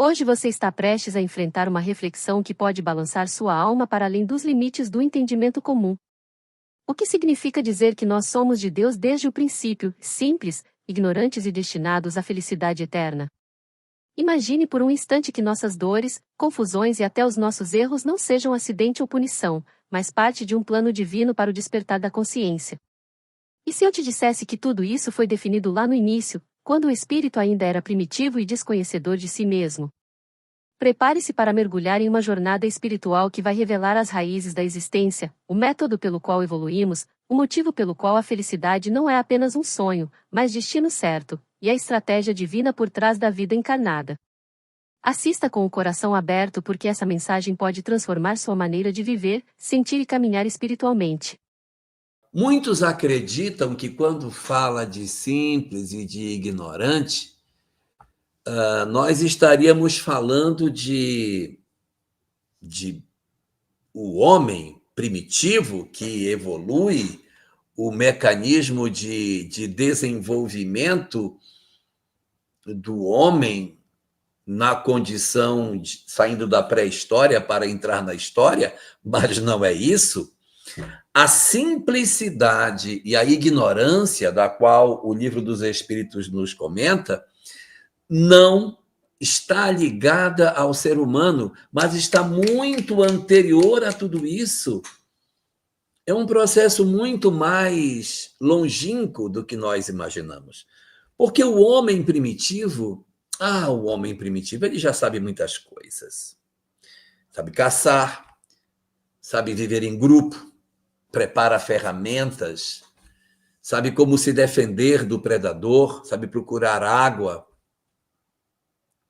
Hoje você está prestes a enfrentar uma reflexão que pode balançar sua alma para além dos limites do entendimento comum. O que significa dizer que nós somos de Deus desde o princípio, simples, ignorantes e destinados à felicidade eterna? Imagine por um instante que nossas dores, confusões e até os nossos erros não sejam acidente ou punição, mas parte de um plano divino para o despertar da consciência. E se eu te dissesse que tudo isso foi definido lá no início, quando o espírito ainda era primitivo e desconhecedor de si mesmo? Prepare-se para mergulhar em uma jornada espiritual que vai revelar as raízes da existência, o método pelo qual evoluímos, o motivo pelo qual a felicidade não é apenas um sonho, mas destino certo, e a estratégia divina por trás da vida encarnada. Assista com o coração aberto porque essa mensagem pode transformar sua maneira de viver, sentir e caminhar espiritualmente. Muitos acreditam que quando fala de simples e de ignorante, nós estaríamos falando de o homem primitivo que evolui, o mecanismo de desenvolvimento do homem na condição de, saindo da pré-história para entrar na história, mas não é isso. A simplicidade e a ignorância da qual o Livro dos Espíritos nos comenta não está ligada ao ser humano, mas está muito anterior a tudo isso. É um processo muito mais longínquo do que nós imaginamos. Porque o homem primitivo, ele já sabe muitas coisas. Sabe caçar, sabe viver em grupo, prepara ferramentas, sabe como se defender do predador, sabe procurar água,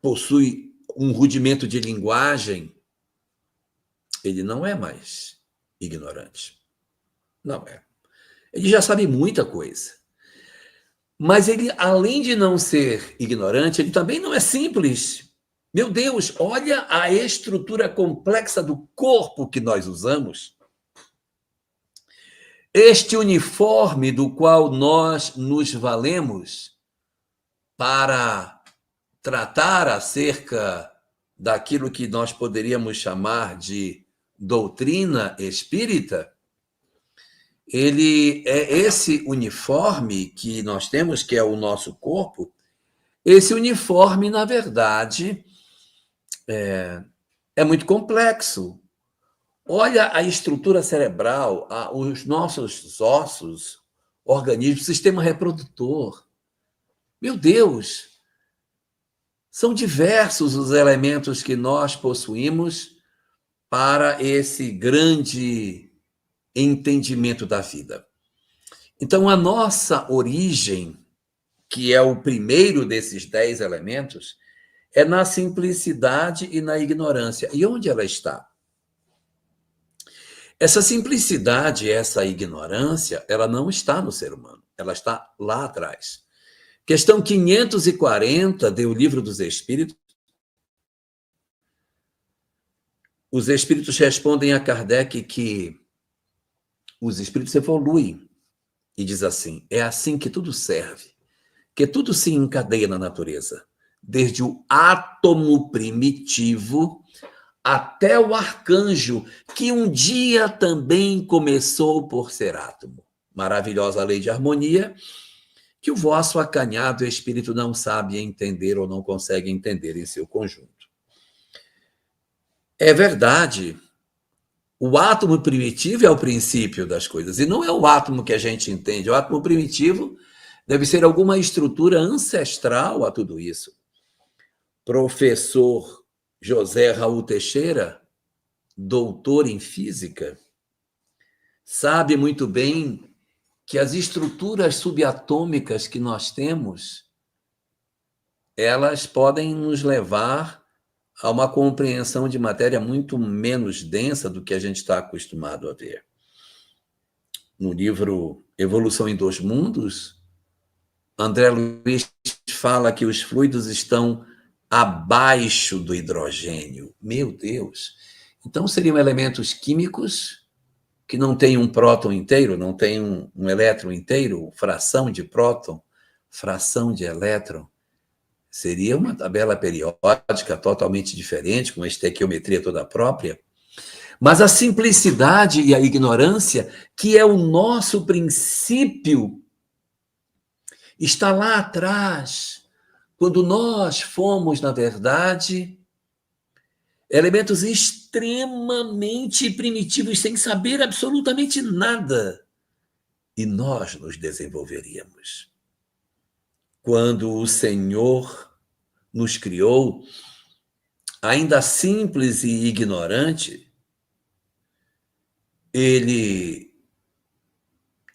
possui um rudimento de linguagem. Ele não é mais ignorante. Não é. Ele já sabe muita coisa. Mas ele, além de não ser ignorante, ele também não é simples. Meu Deus, olha a estrutura complexa do corpo que nós usamos. Este uniforme do qual nós nos valemos para tratar acerca daquilo que nós poderíamos chamar de doutrina espírita, ele é esse uniforme que nós temos, que é o nosso corpo. Esse uniforme, na verdade, é muito complexo. Olha a estrutura cerebral, os nossos ossos, organismos, sistema reprodutor. Meu Deus! São diversos os elementos que nós possuímos para esse grande entendimento da vida. Então, a nossa origem, que é o primeiro desses 10 elementos, é na simplicidade e na ignorância. E onde ela está? Essa simplicidade, essa ignorância, ela não está no ser humano, ela está lá atrás. Questão 540 do Livro dos Espíritos. Os espíritos respondem a Kardec que os espíritos evoluem e diz assim: é assim que tudo serve, que tudo se encadeia na natureza, desde o átomo primitivo até o arcanjo, que um dia também começou por ser átomo. Maravilhosa lei de harmonia, que o vosso acanhado espírito não sabe entender ou não consegue entender em seu conjunto. É verdade, o átomo primitivo é o princípio das coisas, e não é o átomo que a gente entende. O átomo primitivo deve ser alguma estrutura ancestral a tudo isso. Professor José Raul Teixeira, doutor em física, sabe muito bem que as estruturas subatômicas que nós temos, elas podem nos levar a uma compreensão de matéria muito menos densa do que a gente está acostumado a ver. No livro Evolução em Dois Mundos, André Luiz fala que os fluidos estão abaixo do hidrogênio. Meu Deus! Então, seriam elementos químicos que não têm um próton inteiro, não têm um elétron inteiro, fração de próton, fração de elétron. Seria uma tabela periódica totalmente diferente, com uma estequiometria toda própria. Mas a simplicidade e a ignorância, que é o nosso princípio, está lá atrás, quando nós fomos, na verdade, elementos extremamente primitivos, sem saber absolutamente nada. E nós nos desenvolveríamos. Quando o Senhor nos criou, ainda simples e ignorante, ele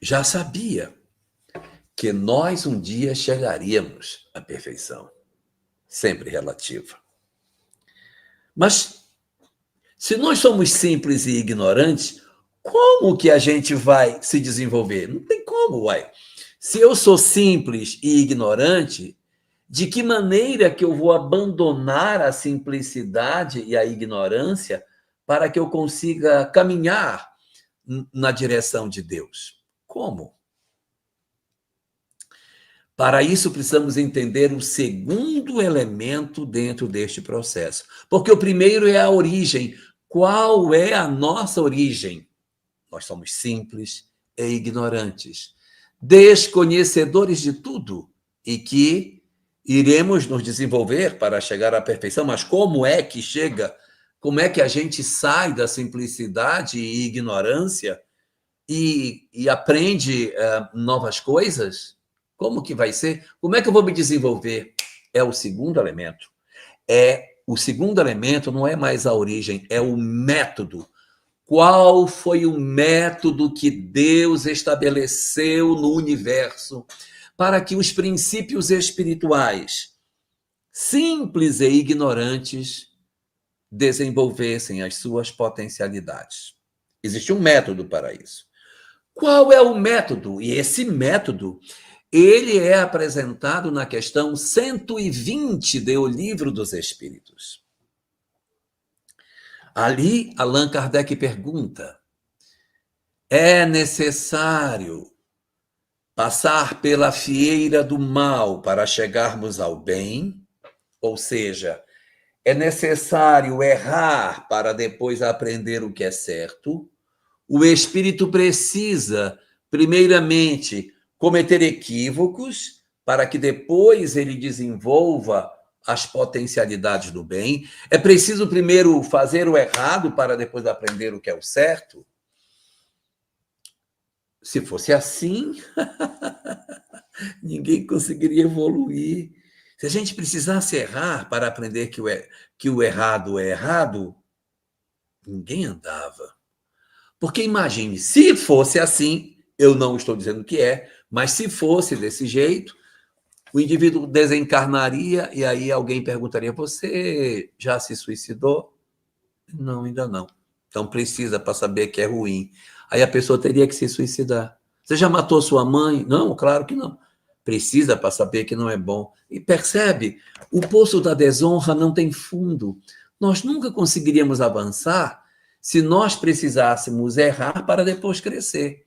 já sabia que nós um dia chegaríamos à perfeição, sempre relativa. Mas, se nós somos simples e ignorantes, como que a gente vai se desenvolver? Não tem como, uai. Se eu sou simples e ignorante, de que maneira que eu vou abandonar a simplicidade e a ignorância para que eu consiga caminhar na direção de Deus? Como? Para isso, precisamos entender o segundo elemento dentro deste processo. Porque o primeiro é a origem. Qual é a nossa origem? Nós somos simples e ignorantes, desconhecedores de tudo, e que iremos nos desenvolver para chegar à perfeição. Mas como é que chega? Como é que a gente sai da simplicidade e ignorância e aprende novas coisas? Como que vai ser? Como é que eu vou me desenvolver? É o segundo elemento. O segundo elemento não é mais a origem, é o método. Qual foi o método que Deus estabeleceu no universo para que os princípios espirituais, simples e ignorantes, desenvolvessem as suas potencialidades? Existe um método para isso. Qual é o método? E esse método, ele é apresentado na questão 120 do Livro dos Espíritos. Ali, Allan Kardec pergunta: é necessário passar pela fieira do mal para chegarmos ao bem? Ou seja, é necessário errar para depois aprender o que é certo? O espírito precisa, primeiramente, cometer equívocos para que depois ele desenvolva as potencialidades do bem? É preciso primeiro fazer o errado para depois aprender o que é o certo? Se fosse assim, ninguém conseguiria evoluir. Se a gente precisasse errar para aprender que o errado é errado, ninguém andava. Porque imagine, se fosse assim, eu não estou dizendo que é, mas se fosse desse jeito, o indivíduo desencarnaria e aí alguém perguntaria: você já se suicidou? Não, ainda não. Então precisa para saber que é ruim. Aí a pessoa teria que se suicidar. Você já matou sua mãe? Não, claro que não. Precisa para saber que não é bom. E percebe, o poço da desonra não tem fundo. Nós nunca conseguiríamos avançar se nós precisássemos errar para depois crescer.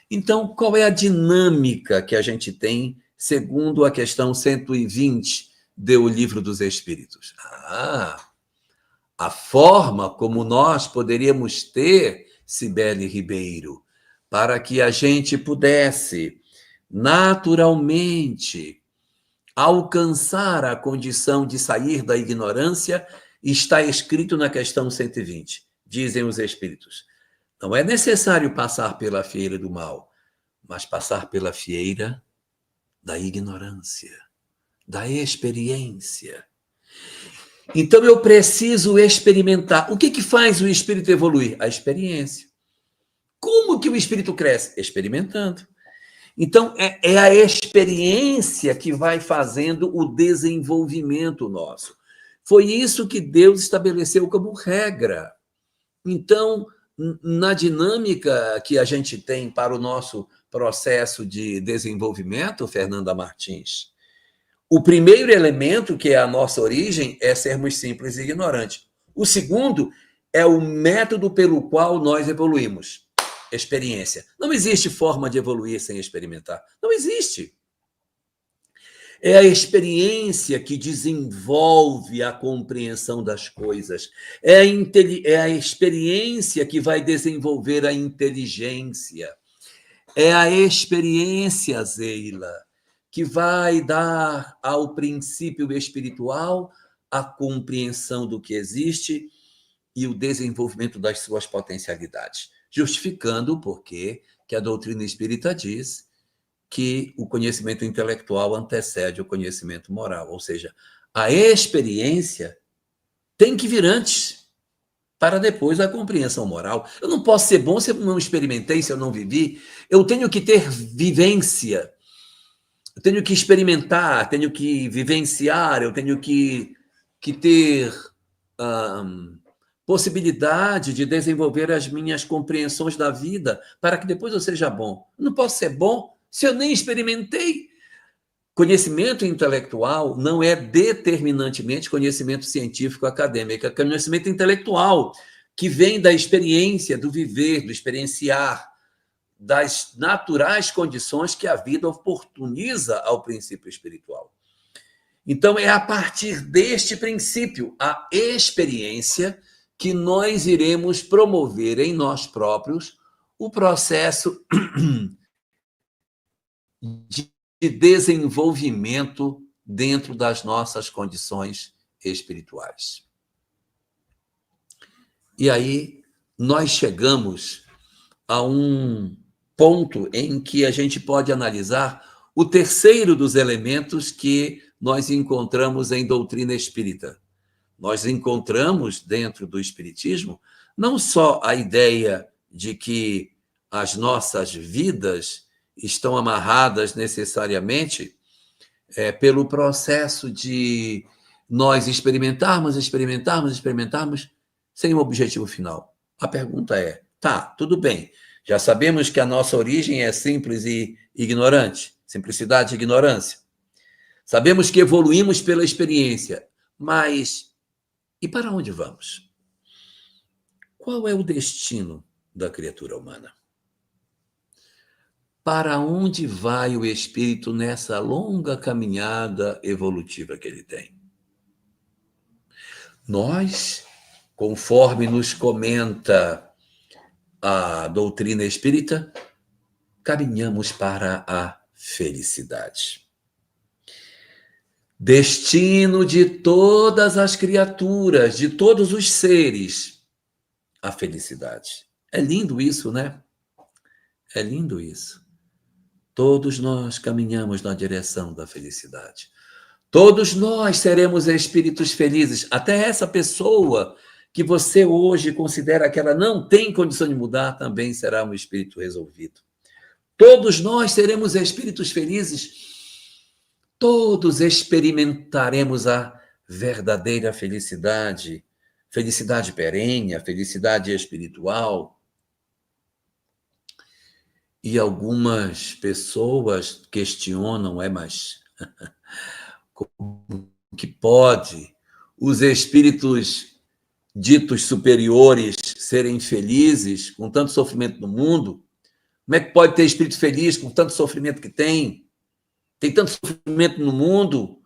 Então, qual é a dinâmica que a gente tem segundo a questão 120 do Livro dos Espíritos? A forma como nós poderíamos ter, Cibele Ribeiro, para que a gente pudesse naturalmente alcançar a condição de sair da ignorância, está escrito na questão 120. Dizem os Espíritos: não é necessário passar pela fieira do mal, mas passar pela fieira da ignorância, da experiência. Então eu preciso experimentar. O que faz o espírito evoluir? A experiência. Como que o espírito cresce? Experimentando. Então é a experiência que vai fazendo o desenvolvimento nosso. Foi isso que Deus estabeleceu como regra. Então, na dinâmica que a gente tem para o nosso processo de desenvolvimento, Fernanda Martins, o primeiro elemento, que é a nossa origem, é sermos simples e ignorantes. O segundo é o método pelo qual nós evoluímos. Experiência. Não existe forma de evoluir sem experimentar. Não existe. É a experiência que desenvolve a compreensão das coisas. É a experiência que vai desenvolver a inteligência. É a experiência, Zeila, que vai dar ao princípio espiritual a compreensão do que existe e o desenvolvimento das suas potencialidades, justificando o porquê que a doutrina espírita diz que o conhecimento intelectual antecede o conhecimento moral, ou seja, a experiência tem que vir antes, para depois a compreensão moral. Eu não posso ser bom se eu não experimentei, se eu não vivi. Eu tenho que ter vivência, eu tenho que experimentar, tenho que vivenciar, eu tenho que ter possibilidade de desenvolver as minhas compreensões da vida para que depois eu seja bom. Eu não posso ser bom se eu nem experimentei. Conhecimento intelectual não é determinantemente conhecimento científico acadêmico, é conhecimento intelectual, que vem da experiência, do viver, do experienciar, das naturais condições que a vida oportuniza ao princípio espiritual. Então, é a partir deste princípio, a experiência, que nós iremos promover em nós próprios o processo de desenvolvimento dentro das nossas condições espirituais. E aí nós chegamos a um ponto em que a gente pode analisar o terceiro dos elementos que nós encontramos em doutrina espírita. Nós encontramos dentro do espiritismo não só a ideia de que as nossas vidas estão amarradas necessariamente pelo processo de nós experimentarmos sem um objetivo final. A pergunta é, tá, tudo bem, já sabemos que a nossa origem é simples e ignorante, simplicidade e ignorância. Sabemos que evoluímos pela experiência, mas e para onde vamos? Qual é o destino da criatura humana? Para onde vai o espírito nessa longa caminhada evolutiva que ele tem? Nós, conforme nos comenta a doutrina espírita, caminhamos para a felicidade. Destino de todas as criaturas, de todos os seres, a felicidade. É lindo isso, né? É lindo isso. Todos nós caminhamos na direção da felicidade. Todos nós seremos espíritos felizes. Até essa pessoa que você hoje considera que ela não tem condição de mudar, também será um espírito resolvido. Todos nós seremos espíritos felizes. Todos experimentaremos a verdadeira felicidade, felicidade perene, felicidade espiritual. E algumas pessoas questionam, mas como que pode os espíritos ditos superiores serem felizes com tanto sofrimento no mundo? Como é que pode ter espírito feliz com tanto sofrimento que tem? Tem tanto sofrimento no mundo.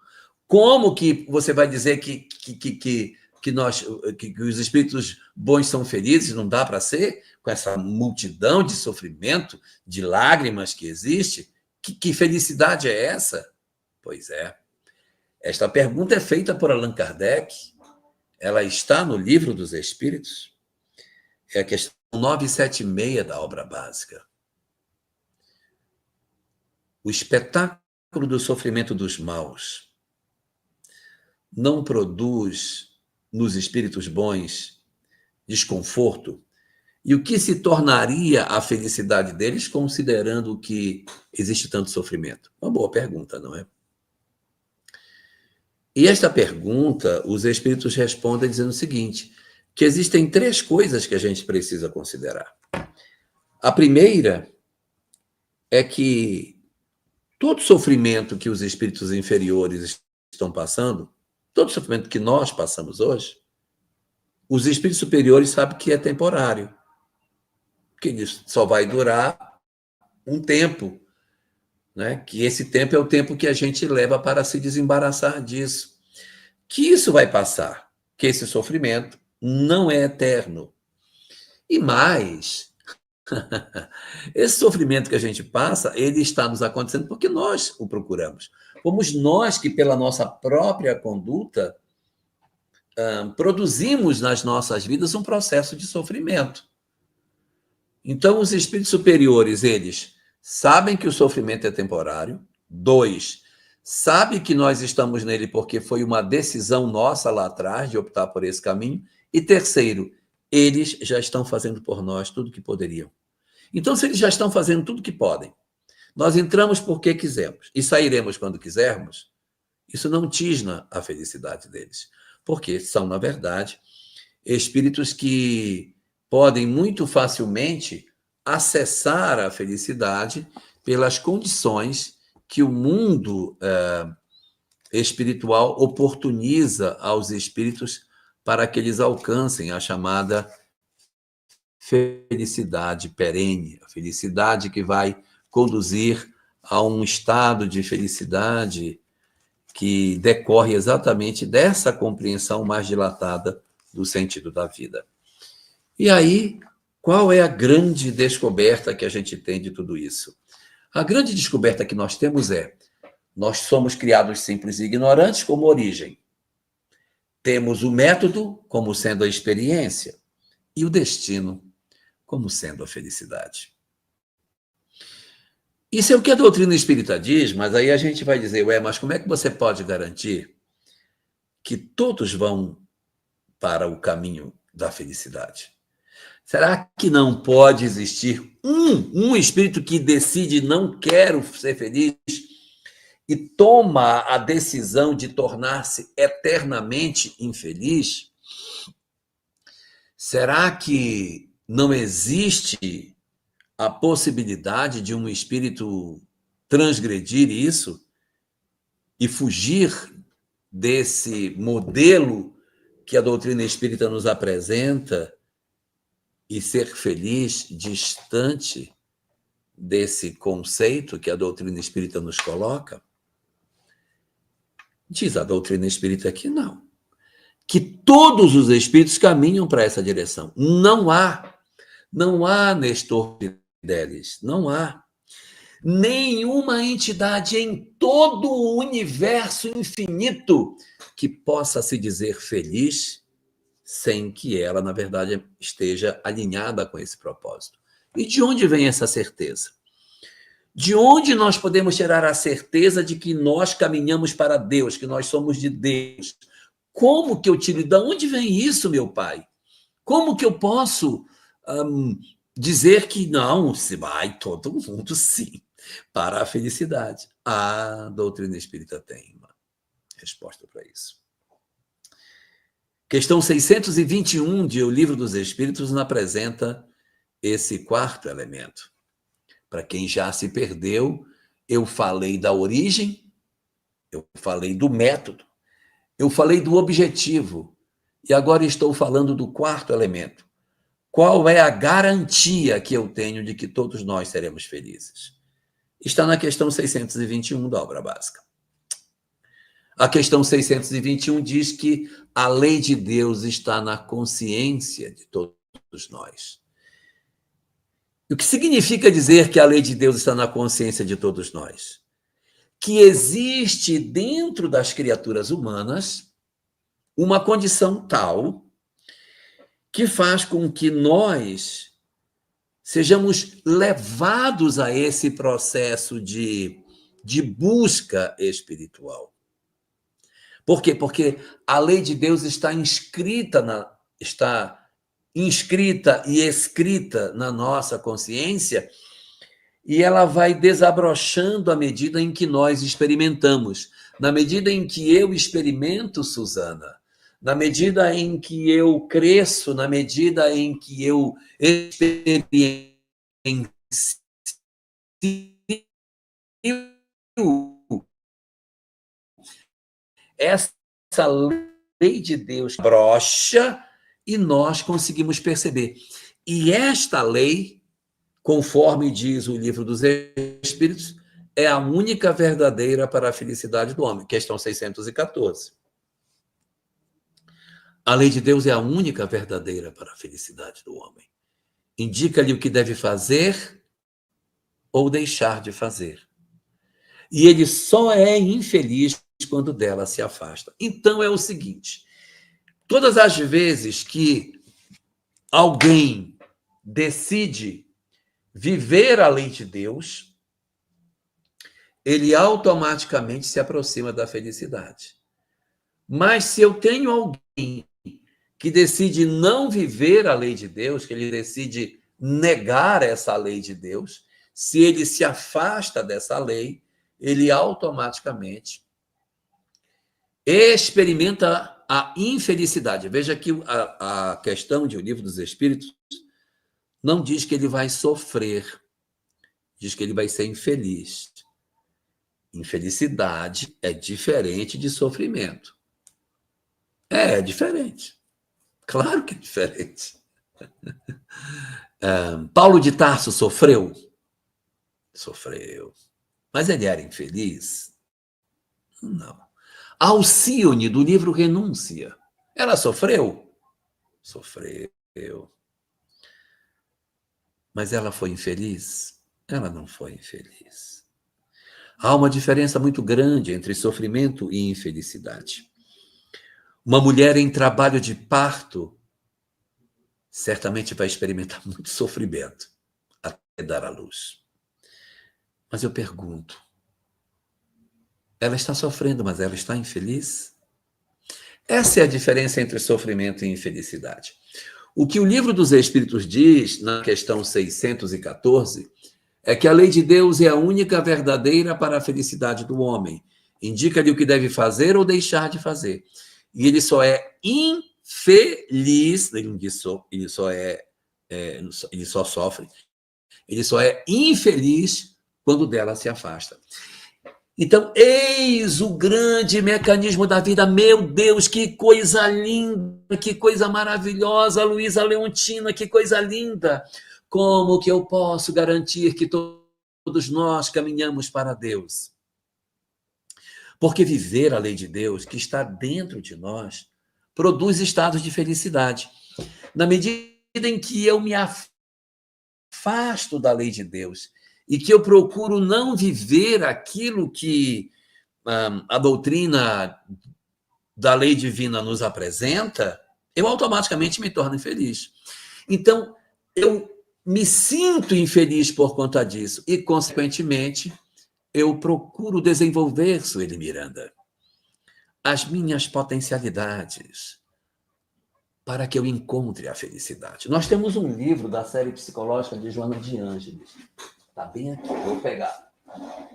Como que você vai dizer que os espíritos bons são felizes? Não dá para ser? Com essa multidão de sofrimento, de lágrimas que existe? Que felicidade é essa? Pois é. Esta pergunta é feita por Allan Kardec. Ela está no Livro dos Espíritos. É a questão 976 da obra básica. O espetáculo do sofrimento dos maus não produz nos espíritos bons desconforto? E o que se tornaria a felicidade deles, considerando que existe tanto sofrimento? Uma boa pergunta, não é? E esta pergunta, os espíritos respondem dizendo o seguinte, que existem 3 coisas que a gente precisa considerar. A primeira é que todo sofrimento que os espíritos inferiores estão passando, todo sofrimento que nós passamos hoje, os espíritos superiores sabem que é temporário, que isso só vai durar um tempo. né? Que esse tempo é o tempo que a gente leva para se desembaraçar disso. Que isso vai passar, que esse sofrimento não é eterno. E mais, esse sofrimento que a gente passa, ele está nos acontecendo porque nós o procuramos. Fomos nós que, pela nossa própria conduta, produzimos nas nossas vidas um processo de sofrimento. Então, os espíritos superiores, eles sabem que o sofrimento é temporário. 2, sabem que nós estamos nele porque foi uma decisão nossa lá atrás de optar por esse caminho. E terceiro, eles já estão fazendo por nós tudo o que poderiam. Então, se eles já estão fazendo tudo o que podem, nós entramos porque quisemos e sairemos quando quisermos, isso não tisna a felicidade deles. Porque são, na verdade, espíritos que podem muito facilmente acessar a felicidade pelas condições que o mundo espiritual oportuniza aos espíritos para que eles alcancem a chamada felicidade perene, a felicidade que vai conduzir a um estado de felicidade que decorre exatamente dessa compreensão mais dilatada do sentido da vida. E aí, qual é a grande descoberta que a gente tem de tudo isso? A grande descoberta que nós temos é: nós somos criados simples e ignorantes como origem. Temos o método como sendo a experiência e o destino como sendo a felicidade. Isso é o que a doutrina espírita diz, mas aí a gente vai dizer, mas como é que você pode garantir que todos vão para o caminho da felicidade? Será que não pode existir um espírito que decide não quero ser feliz e toma a decisão de tornar-se eternamente infeliz? Será que não existe a possibilidade de um espírito transgredir isso e fugir desse modelo que a doutrina espírita nos apresenta e ser feliz distante desse conceito que a doutrina espírita nos coloca? Diz a doutrina espírita que não. Que todos os espíritos caminham para essa direção. Não há, Nestor Fidelis, não há nenhuma entidade em todo o universo infinito que possa se dizer feliz sem que ela, na verdade, esteja alinhada com esse propósito. E de onde vem essa certeza? De onde nós podemos tirar a certeza de que nós caminhamos para Deus, que nós somos de Deus? Como que eu tiro? De onde vem isso, meu pai? Como que eu posso dizer que não, se vai todo mundo sim para a felicidade? A doutrina espírita tem uma resposta para isso. Questão 621 de O Livro dos Espíritos nos apresenta esse quarto elemento. Para quem já se perdeu, eu falei da origem, eu falei do método, eu falei do objetivo, e agora estou falando do quarto elemento. Qual é a garantia que eu tenho de que todos nós seremos felizes? Está na questão 621 da obra básica. A questão 621 diz que a lei de Deus está na consciência de todos nós. E o que significa dizer que a lei de Deus está na consciência de todos nós? Que existe dentro das criaturas humanas uma condição tal que faz com que nós sejamos levados a esse processo de busca espiritual. Por quê? Porque a lei de Deus está inscrita e escrita na nossa consciência, e ela vai desabrochando à medida em que nós experimentamos. Na medida em que eu experimento, Susana, na medida em que eu cresço, na medida em que eu experiencio essa lei de Deus brocha e nós conseguimos perceber. E esta lei, conforme diz o Livro dos Espíritos, é a única verdadeira para a felicidade do homem. Questão 614. A lei de Deus é a única verdadeira para a felicidade do homem. Indica-lhe o que deve fazer ou deixar de fazer. E ele só é infeliz quando dela se afasta. Então é o seguinte: todas as vezes que alguém decide viver a lei de Deus, ele automaticamente se aproxima da felicidade. Mas se eu tenho alguém que decide não viver a lei de Deus, que ele decide negar essa lei de Deus, se ele se afasta dessa lei, ele automaticamente experimenta a infelicidade. Veja que a questão de O Livro dos Espíritos não diz que ele vai sofrer, diz que ele vai ser infeliz. Infelicidade é diferente de sofrimento. É diferente. Claro que é diferente. Paulo de Tarso sofreu? Sofreu. Mas ele era infeliz? Não. Alcione, do livro Renúncia, ela sofreu? Sofreu. Mas ela foi infeliz? Ela não foi infeliz. Há uma diferença muito grande entre sofrimento e infelicidade. Uma mulher em trabalho de parto certamente vai experimentar muito sofrimento até dar à luz. Mas eu pergunto, ela está sofrendo, mas ela está infeliz? Essa é a diferença entre sofrimento e infelicidade. O que o Livro dos Espíritos diz, na questão 614, é que a lei de Deus é a única verdadeira para a felicidade do homem. Indica-lhe o que deve fazer ou deixar de fazer. E ele só é infeliz, ele só sofre, ele só é infeliz quando dela se afasta. Então, eis o grande mecanismo da vida. Meu Deus, que coisa linda, que coisa maravilhosa, Luísa Leontina, que coisa linda. Como que eu posso garantir que todos nós caminhamos para Deus? Porque viver a lei de Deus, que está dentro de nós, produz estados de felicidade. Na medida em que eu me afasto da lei de Deus e que eu procuro não viver aquilo que a doutrina da lei divina nos apresenta, eu automaticamente me torno infeliz. Então, eu me sinto infeliz por conta disso e, consequentemente, eu procuro desenvolver, Sueli Miranda, as minhas potencialidades para que eu encontre a felicidade. Nós temos um livro da série psicológica de Joana de Ângeles. Está bem aqui, vou pegar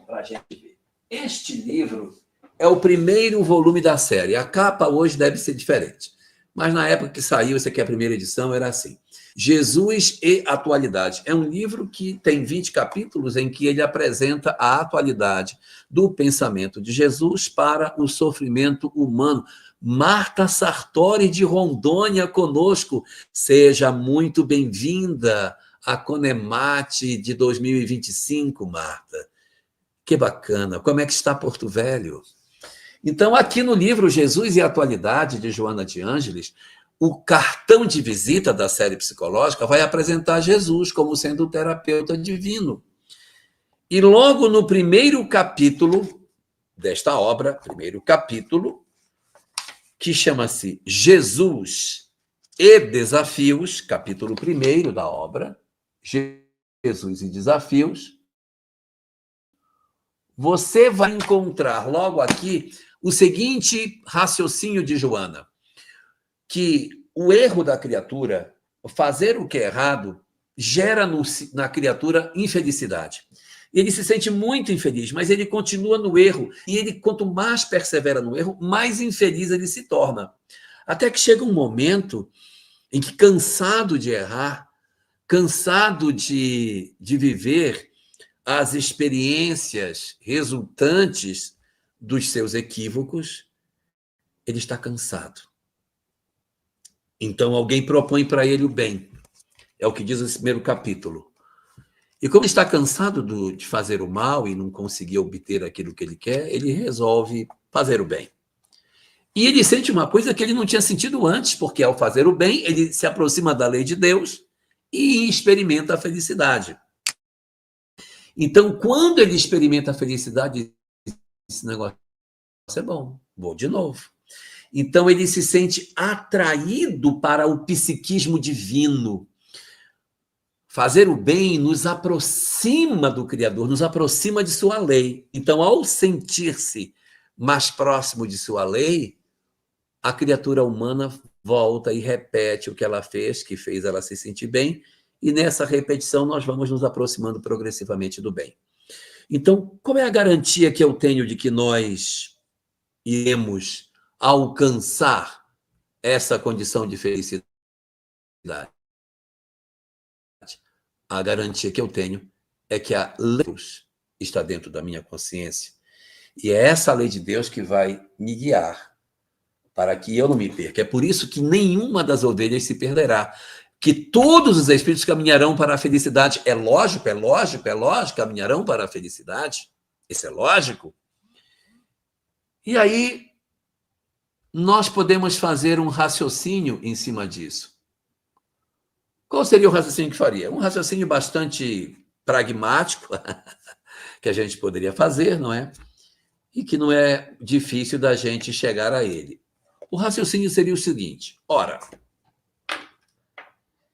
para a gente ver. Este livro é o primeiro volume da série. A capa hoje deve ser diferente. Mas na época que saiu, essa aqui é a primeira edição, era assim. Jesus e Atualidade. É um livro que tem 20 capítulos em que ele apresenta a atualidade do pensamento de Jesus para o sofrimento humano. Marta Sartori, de Rondônia, conosco. Seja muito bem-vinda à Conemate de 2025, Marta. Que bacana. Como é que está Porto Velho? Então, aqui no livro Jesus e a Atualidade, de Joana de Ângeles, o cartão de visita da série psicológica vai apresentar Jesus como sendo o terapeuta divino. E logo no primeiro capítulo desta obra, primeiro capítulo, que chama-se Jesus e Desafios, capítulo 1 da obra, Jesus e Desafios, você vai encontrar logo aqui o seguinte raciocínio de Joana, que o erro da criatura, fazer o que é errado, gera na criatura infelicidade. Ele se sente muito infeliz, mas ele continua no erro, e ele, quanto mais persevera no erro, mais infeliz ele se torna. Até que chega um momento em que, cansado de errar, cansado de viver as experiências resultantes dos seus equívocos, ele está cansado. Então, alguém propõe para ele o bem. É o que diz esse primeiro capítulo. E como ele está cansado de fazer o mal e não conseguir obter aquilo que ele quer, ele resolve fazer o bem. E ele sente uma coisa que ele não tinha sentido antes, porque ao fazer o bem, ele se aproxima da lei de Deus e experimenta a felicidade. Então, quando ele experimenta a felicidade, esse negócio é bom, vou de novo. Então, ele se sente atraído para o psiquismo divino. Fazer o bem nos aproxima do Criador, nos aproxima de sua lei. Então, ao sentir-se mais próximo de sua lei, a criatura humana volta e repete o que ela fez, que fez ela se sentir bem, e nessa repetição nós vamos nos aproximando progressivamente do bem. Então, qual é a garantia que eu tenho de que nós iremos alcançar essa condição de felicidade? A garantia que eu tenho é que a lei de Deus está dentro da minha consciência. E é essa lei de Deus que vai me guiar para que eu não me perca. É por isso que nenhuma das ovelhas se perderá. Que todos os espíritos caminharão para a felicidade. É lógico, caminharão para a felicidade. Isso é lógico. E aí, nós podemos fazer um raciocínio em cima disso. Qual seria o raciocínio que faria? Um raciocínio bastante pragmático, que a gente poderia fazer, não é? E que não é difícil da gente chegar a ele. O raciocínio seria o seguinte: ora,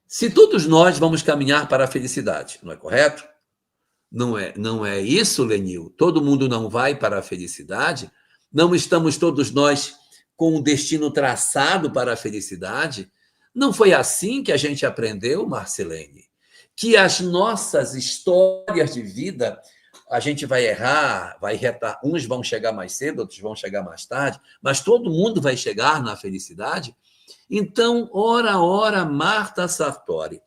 se todos nós vamos caminhar para a felicidade, não é correto? Não é isso, Lenil? Todo mundo não vai para a felicidade? Não estamos todos nós com um destino traçado para a felicidade? Não foi assim que a gente aprendeu, Marcelene? Que as nossas histórias de vida, a gente vai errar, vai retar, uns vão chegar mais cedo, outros vão chegar mais tarde, mas todo mundo vai chegar na felicidade? Então, ora, Marta Sartori,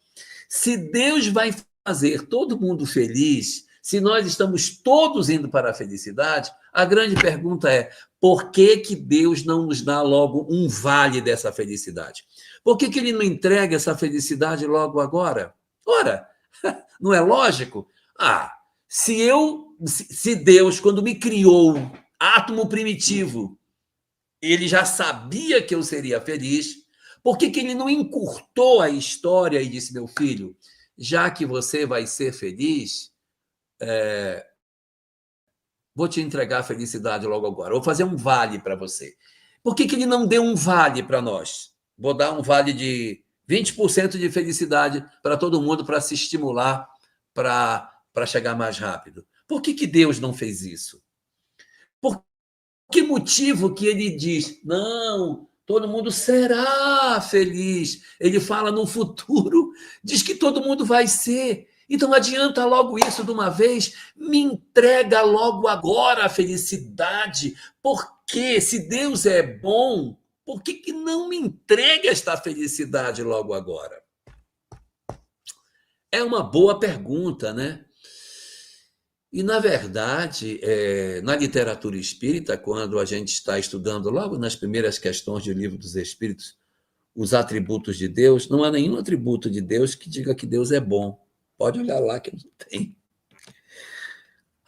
se Deus vai fazer todo mundo feliz, se nós estamos todos indo para a felicidade, a grande pergunta é: por que que Deus não nos dá logo um vale dessa felicidade? Por que que ele não entrega essa felicidade logo agora? Ora, não é lógico? Se Deus, quando me criou, átomo primitivo, ele já sabia que eu seria feliz, por que que ele não encurtou a história e disse: meu filho, já que você vai ser feliz, vou te entregar a felicidade logo agora, vou fazer um vale para você. Por que que ele não deu um vale para nós? Vou dar um vale de 20% de felicidade para todo mundo, para se estimular, para chegar mais rápido. Por que que Deus não fez isso? Por que motivo que ele diz: não, todo mundo será feliz? Ele fala no futuro, diz que todo mundo vai ser. Então adianta logo isso de uma vez, me entrega logo agora a felicidade. Porque se Deus é bom, por que que não me entrega esta felicidade logo agora? É uma boa pergunta, né? E, na verdade, na literatura espírita, quando a gente está estudando logo nas primeiras questões do Livro dos Espíritos, os atributos de Deus, não há nenhum atributo de Deus que diga que Deus é bom. Pode olhar lá que não tem.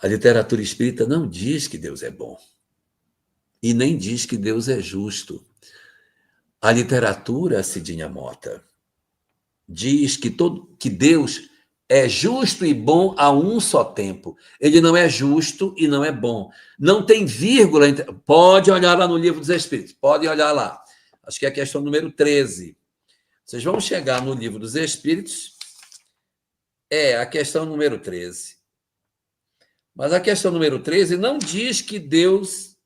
A literatura espírita não diz que Deus é bom. E nem diz que Deus é justo. A literatura, Cidinha Mota, diz que Deus é justo e bom a um só tempo. Ele não é justo e não é bom. Não tem vírgula. Pode olhar lá no Livro dos Espíritos. Pode olhar lá. Acho que é a questão número 13. Vocês vão chegar no Livro dos Espíritos. É a questão número 13. Mas a questão número 13 não diz que Deus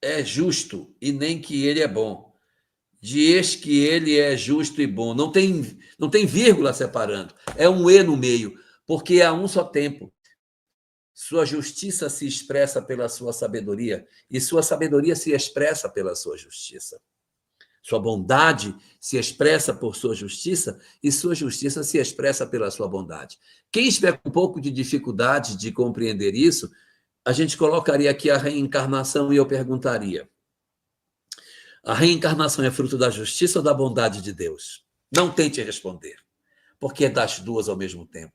é justo e nem que ele é bom. Diz que ele é justo e bom. Não tem vírgula separando. É um E no meio, porque é a um só tempo. Sua justiça se expressa pela sua sabedoria, e sua sabedoria se expressa pela sua justiça. Sua bondade se expressa por sua justiça, e sua justiça se expressa pela sua bondade. Quem estiver com um pouco de dificuldade de compreender isso, a gente colocaria aqui a reencarnação e eu perguntaria: a reencarnação é fruto da justiça ou da bondade de Deus? Não tente responder, porque é das duas ao mesmo tempo.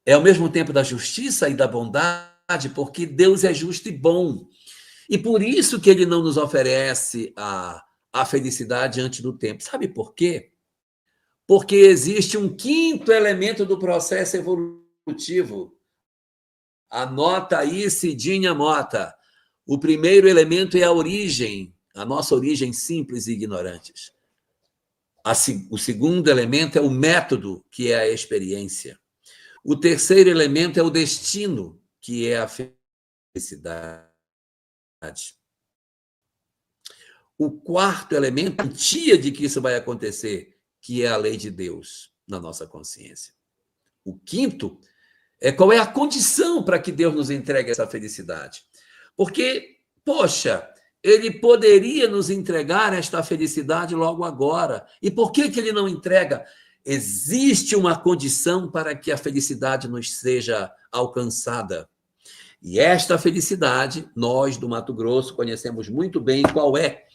É ao mesmo tempo da justiça e da bondade, porque Deus é justo e bom. E por isso que ele não nos oferece a felicidade antes do tempo. Sabe por quê? Porque existe um quinto elemento do processo evolutivo. Anota aí, Cidinha Mota. O primeiro elemento é a origem, a nossa origem simples e ignorantes. O segundo elemento é o método, que é a experiência. O terceiro elemento é o destino, que é a felicidade. O quarto elemento é a garantia de que isso vai acontecer, que é a lei de Deus na nossa consciência. O quinto é qual é a condição para que Deus nos entregue essa felicidade. Porque, poxa, ele poderia nos entregar esta felicidade logo agora. E por que ele não entrega? Existe uma condição para que a felicidade nos seja alcançada. E esta felicidade, nós do Mato Grosso conhecemos muito bem qual é,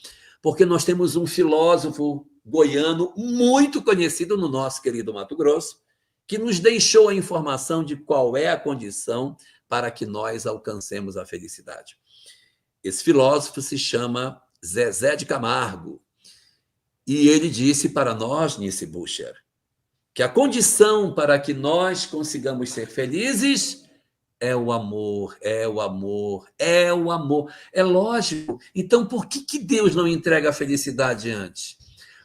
porque nós temos um filósofo goiano muito conhecido no nosso querido Mato Grosso, que nos deixou a informação de qual é a condição para que nós alcancemos a felicidade. Esse filósofo se chama Zezé de Camargo, e ele disse para nós, Nice Bucher, que a condição para que nós consigamos ser felizes é o amor, é o amor, é o amor. É lógico. Então, por que Deus não entrega a felicidade antes?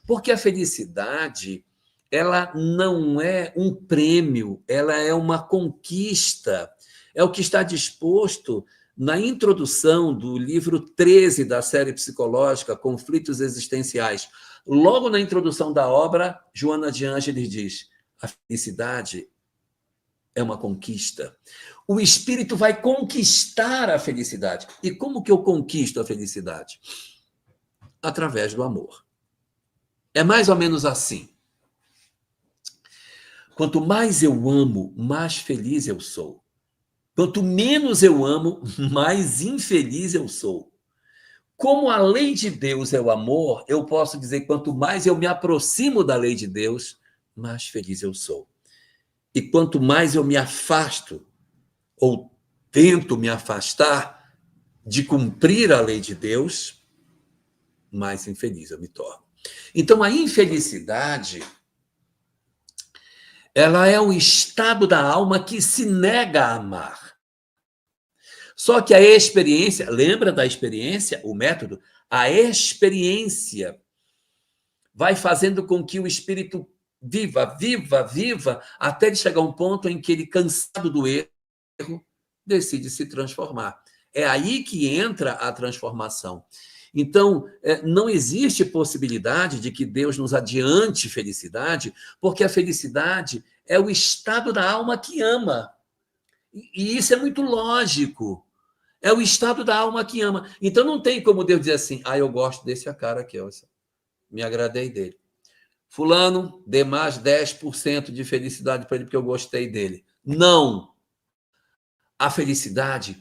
Porque a felicidade, ela não é um prêmio, ela é uma conquista. É o que está disposto na introdução do livro 13 da série psicológica, Conflitos Existenciais. Logo na introdução da obra, Joana de Ângeles diz: a felicidade é uma conquista. O espírito vai conquistar a felicidade. E como que eu conquisto a felicidade? Através do amor. É mais ou menos assim. Quanto mais eu amo, mais feliz eu sou. Quanto menos eu amo, mais infeliz eu sou. Como a lei de Deus é o amor, eu posso dizer que quanto mais eu me aproximo da lei de Deus, mais feliz eu sou. E quanto mais eu me afasto, ou tento me afastar de cumprir a lei de Deus, mais infeliz eu me torno. Então, a infelicidade, ela é o estado da alma que se nega a amar. Só que a experiência, lembra da experiência, o método? A experiência vai fazendo com que o espírito viva, até ele chegar a um ponto em que ele, cansado do erro, decide se transformar. É aí que entra a transformação. Então, não existe possibilidade de que Deus nos adiante felicidade, porque a felicidade é o estado da alma que ama. E isso é muito lógico. É o estado da alma que ama. Então, não tem como Deus dizer assim: eu gosto desse cara aqui, me agradei dele. Fulano, dê mais 10% de felicidade para ele, porque eu gostei dele. Não. A felicidade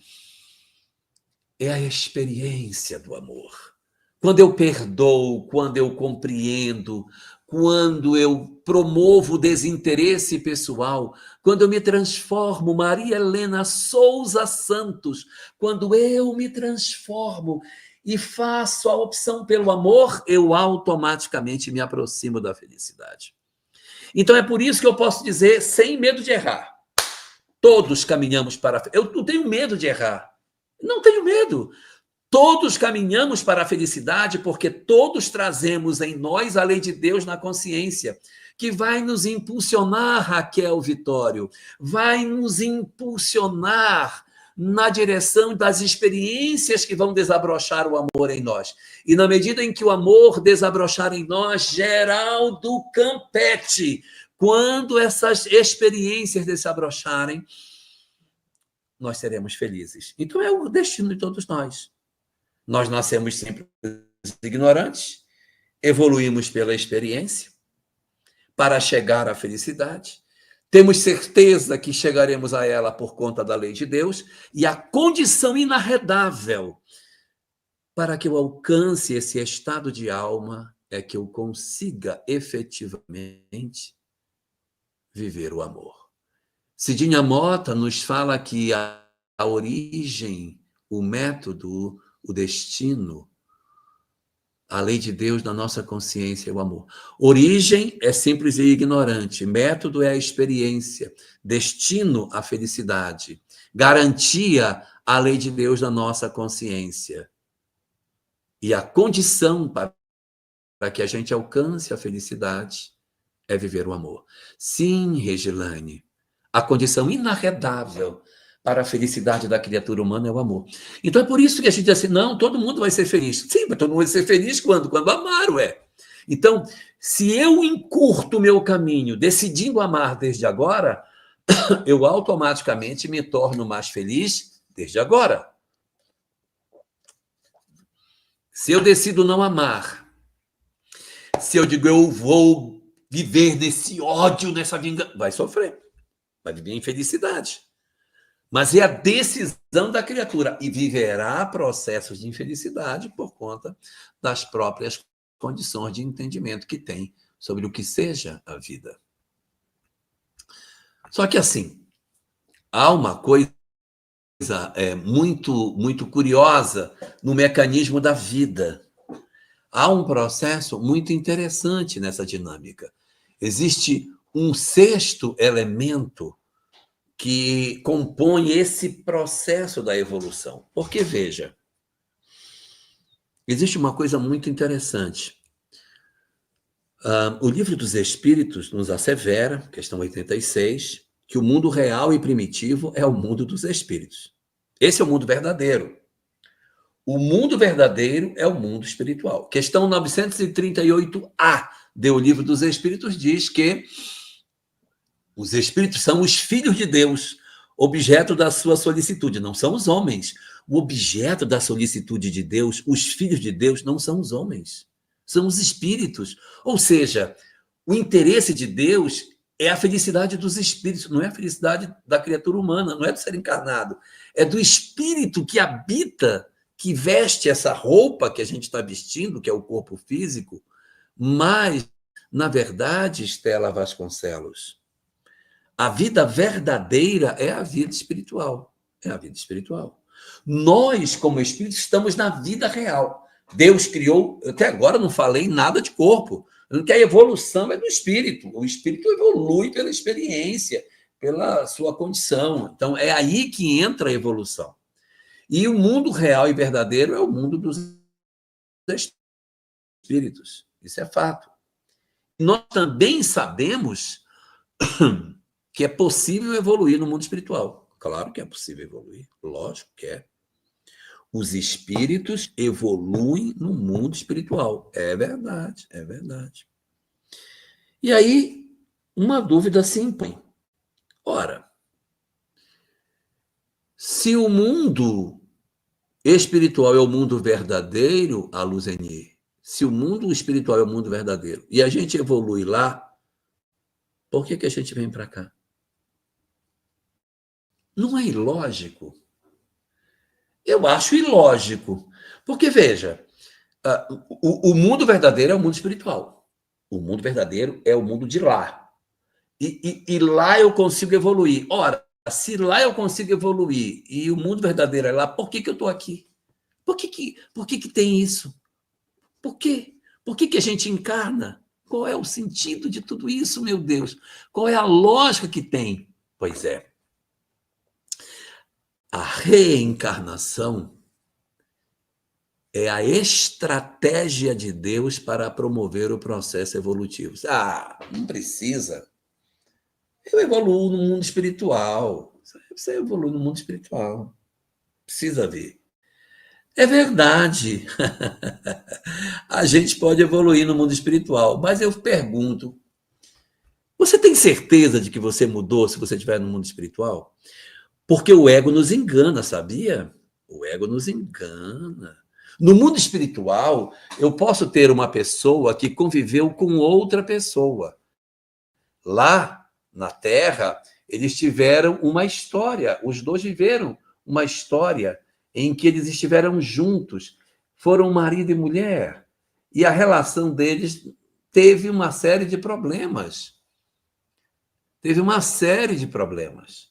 é a experiência do amor. Quando eu perdoo, quando eu compreendo, quando eu promovo o desinteresse pessoal, quando eu me transformo, Maria Helena Souza Santos, quando eu me transformo e faço a opção pelo amor, eu automaticamente me aproximo da felicidade. Então é por isso que eu posso dizer, sem medo de errar, todos caminhamos para... Eu não tenho medo de errar. Não tenho medo. Todos caminhamos para a felicidade porque todos trazemos em nós a lei de Deus na consciência, que vai nos impulsionar, Raquel Vitório, vai nos impulsionar na direção das experiências que vão desabrochar o amor em nós. E na medida em que o amor desabrochar em nós, Geraldo Campetti, quando essas experiências desabrocharem, nós seremos felizes. Então é o destino de todos nós. Nós nascemos sempre ignorantes, evoluímos pela experiência para chegar à felicidade. Temos certeza que chegaremos a ela por conta da lei de Deus, e a condição inarredável para que eu alcance esse estado de alma é que eu consiga efetivamente viver o amor. Cidinha Mota nos fala que a origem, o método, o destino, a lei de Deus na nossa consciência é o amor. Origem é simples e ignorante. Método é a experiência. Destino, a felicidade. Garantia, a lei de Deus na nossa consciência. E a condição para que a gente alcance a felicidade é viver o amor. Sim, Regilane, a condição inarredável para a felicidade da criatura humana é o amor. Então é por isso que a gente diz assim, não, todo mundo vai ser feliz. Sim, mas todo mundo vai ser feliz quando? Quando amar, ué. Então, se eu encurto o meu caminho decidindo amar desde agora, eu automaticamente me torno mais feliz desde agora. Se eu decido não amar, se eu digo eu vou viver nesse ódio, nessa vingança, vai sofrer, vai viver em infelicidade. Mas é a decisão da criatura e viverá processos de infelicidade por conta das próprias condições de entendimento que tem sobre o que seja a vida. Só que assim, há uma coisa muito curiosa no mecanismo da vida. Há um processo muito interessante nessa dinâmica. Existe um sexto elemento que compõe esse processo da evolução. Porque, veja, existe uma coisa muito interessante. O Livro dos Espíritos nos assevera, questão 86, que o mundo real e primitivo é o mundo dos espíritos. Esse é o mundo verdadeiro. O mundo verdadeiro é o mundo espiritual. Questão 938A do Livro dos Espíritos diz que os espíritos são os filhos de Deus, objeto da sua solicitude, não são os homens. O objeto da solicitude de Deus, os filhos de Deus, não são os homens, são os espíritos. Ou seja, o interesse de Deus é a felicidade dos espíritos, não é a felicidade da criatura humana, não é do ser encarnado, é do espírito que habita, que veste essa roupa que a gente está vestindo, que é o corpo físico, mas, na verdade, Estela Vasconcelos, a vida verdadeira é a vida espiritual. É a vida espiritual. Nós, como espíritos, estamos na vida real. Deus criou, até agora não falei nada de corpo, porque a evolução é do espírito. O espírito evolui pela experiência, pela sua condição. Então, é aí que entra a evolução. E o mundo real e verdadeiro é o mundo dos espíritos. Isso é fato. Nós também sabemos que é possível evoluir no mundo espiritual. Claro que é possível evoluir, lógico que é. Os espíritos evoluem no mundo espiritual. É verdade, é verdade. E aí, uma dúvida se impõe. Ora, se o mundo espiritual é o mundo verdadeiro, a Luzeni, se o mundo espiritual é o mundo verdadeiro, e a gente evolui lá, por que a gente vem para cá? Não é ilógico? Eu acho ilógico. Porque, veja, o mundo verdadeiro é o mundo espiritual. O mundo verdadeiro é o mundo de lá. E lá eu consigo evoluir. Ora, se lá eu consigo evoluir e o mundo verdadeiro é lá, por que eu estou aqui? Por que tem isso? Por quê? Por que a gente encarna? Qual é o sentido de tudo isso, meu Deus? Qual é a lógica que tem? Pois é. A reencarnação é a estratégia de Deus para promover o processo evolutivo. Não precisa. Eu evoluo no mundo espiritual. Você evolui no mundo espiritual. Precisa ver. É verdade. A gente pode evoluir no mundo espiritual, mas eu pergunto, você tem certeza de que você mudou se você estiver no mundo espiritual? Porque o ego nos engana, sabia? O ego nos engana. No mundo espiritual, eu posso ter uma pessoa que conviveu com outra pessoa. Lá, na Terra, eles tiveram uma história, os dois viveram uma história em que eles estiveram juntos, foram marido e mulher, e a relação deles teve uma série de problemas. teve uma série de problemas.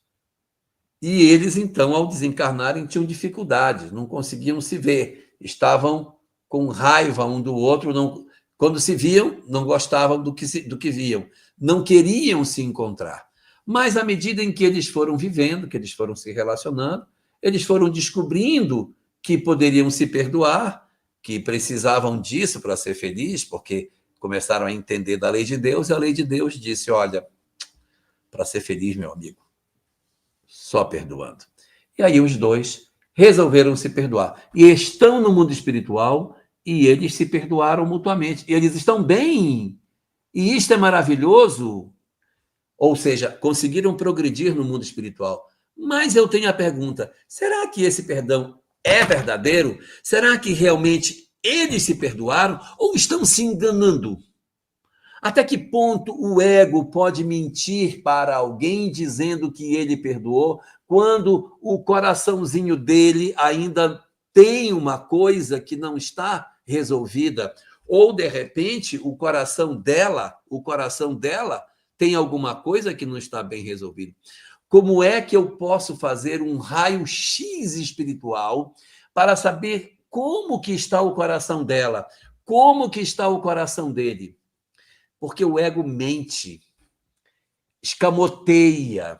E eles, então, ao desencarnarem, tinham dificuldades, não conseguiam se ver, estavam com raiva um do outro, não, quando se viam, não gostavam do que viam, não queriam se encontrar. Mas, à medida em que eles foram vivendo, que eles foram se relacionando, eles foram descobrindo que poderiam se perdoar, que precisavam disso para ser feliz, porque começaram a entender da lei de Deus, e a lei de Deus disse, olha, para ser feliz, meu amigo, só perdoando. E aí os dois resolveram se perdoar. E estão no mundo espiritual e eles se perdoaram mutuamente. E eles estão bem. E isto é maravilhoso. Ou seja, conseguiram progredir no mundo espiritual. Mas eu tenho a pergunta, será que esse perdão é verdadeiro? Será que realmente eles se perdoaram ou estão se enganando? Até que ponto o ego pode mentir para alguém dizendo que ele perdoou, quando o coraçãozinho dele ainda tem uma coisa que não está resolvida? Ou, de repente, o coração dela tem alguma coisa que não está bem resolvida. Como é que eu posso fazer um raio-x espiritual para saber como que está o coração dela, como que está o coração dele? Porque o ego mente, escamoteia,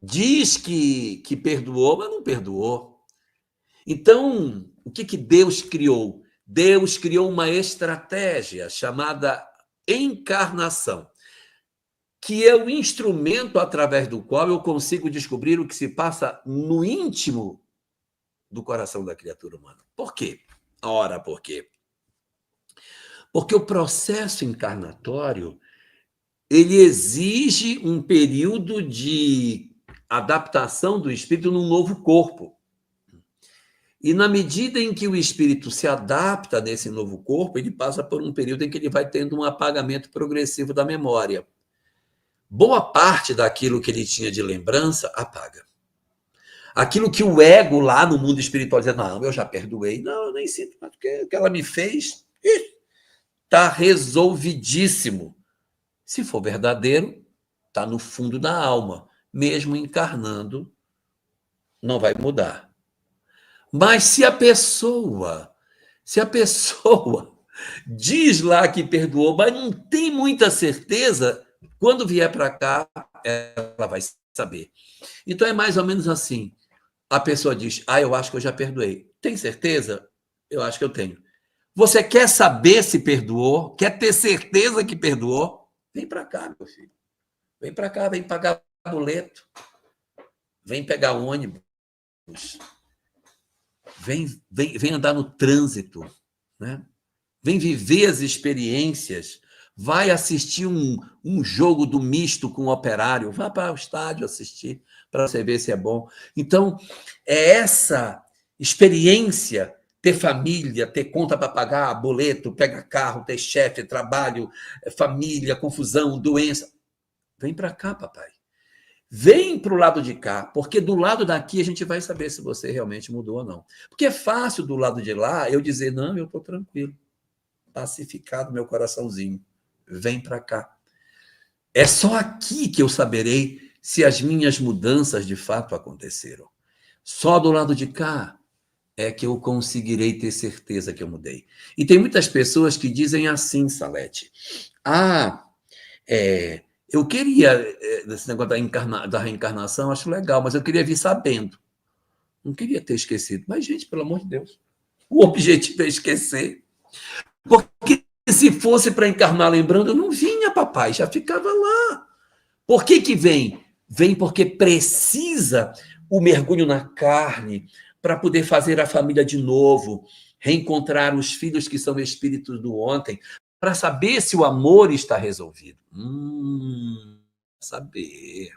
diz que perdoou, mas não perdoou. Então, o que Deus criou? Deus criou uma estratégia chamada encarnação, que é o instrumento através do qual eu consigo descobrir o que se passa no íntimo do coração da criatura humana. Por quê? Ora, por quê? Porque o processo encarnatório ele exige um período de adaptação do espírito num novo corpo. E na medida em que o espírito se adapta nesse novo corpo, ele passa por um período em que ele vai tendo um apagamento progressivo da memória. Boa parte daquilo que ele tinha de lembrança apaga. Aquilo que o ego lá no mundo espiritual diz, não, eu já perdoei, não, eu nem sinto, porque o que ela me fez está resolvidíssimo. Se for verdadeiro, está no fundo da alma. Mesmo encarnando, não vai mudar. Mas se a pessoa diz lá que perdoou, mas não tem muita certeza, quando vier para cá, ela vai saber. Então é mais ou menos assim. A pessoa diz, eu acho que eu já perdoei. Tem certeza? Eu acho que eu tenho. Você quer saber se perdoou? Quer ter certeza que perdoou? Vem para cá, meu filho. Vem para cá, vem pagar boleto. Vem pegar ônibus. Vem andar no trânsito. Né? Vem viver as experiências. Vai assistir um jogo do misto com o Operário. Vá para o estádio assistir, para você ver se é bom. Então, é essa experiência, ter família, ter conta para pagar, boleto, pegar carro, ter chefe, trabalho, família, confusão, doença. Vem para cá, papai. Vem para o lado de cá, porque do lado daqui a gente vai saber se você realmente mudou ou não. Porque é fácil do lado de lá eu dizer, não, eu estou tranquilo, pacificado meu coraçãozinho. Vem para cá. É só aqui que eu saberei se as minhas mudanças de fato aconteceram. Só do lado de cá é que eu conseguirei ter certeza que eu mudei. E tem muitas pessoas que dizem assim, Salete, eu queria, esse negócio da reencarnação, acho legal, mas eu queria vir sabendo. Não queria ter esquecido. Mas, gente, pelo amor de Deus, o objetivo é esquecer. Porque se fosse para encarnar lembrando, eu não vinha, papai, já ficava lá. Por que vem? Vem porque precisa o mergulho na carne para poder fazer a família de novo, reencontrar os filhos que são espíritos do ontem, para saber se o amor está resolvido. Saber.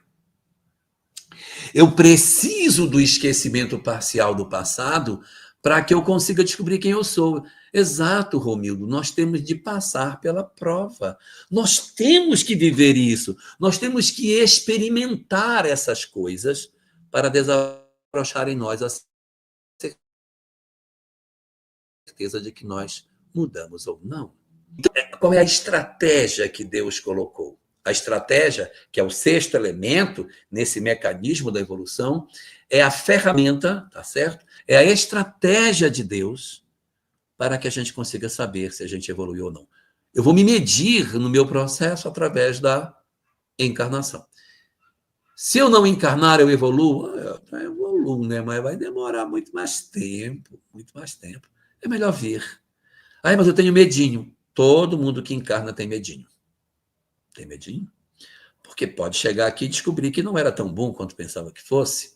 Eu preciso do esquecimento parcial do passado para que eu consiga descobrir quem eu sou. Exato, Romildo, nós temos de passar pela prova. Nós temos que viver isso. Nós temos que experimentar essas coisas para desabrochar em nós a certeza de que nós mudamos ou não. Então, qual é a estratégia que Deus colocou? A estratégia, que é o sexto elemento nesse mecanismo da evolução, é a ferramenta, tá certo? É a estratégia de Deus para que a gente consiga saber se a gente evoluiu ou não. Eu vou me medir no meu processo através da encarnação. Se eu não encarnar, eu evoluo? Eu evoluo, né? Mas vai demorar muito mais tempo, muito mais tempo. É melhor vir. Ai, mas eu tenho medinho. Todo mundo que encarna tem medinho. Tem medinho? Porque pode chegar aqui e descobrir que não era tão bom quanto pensava que fosse.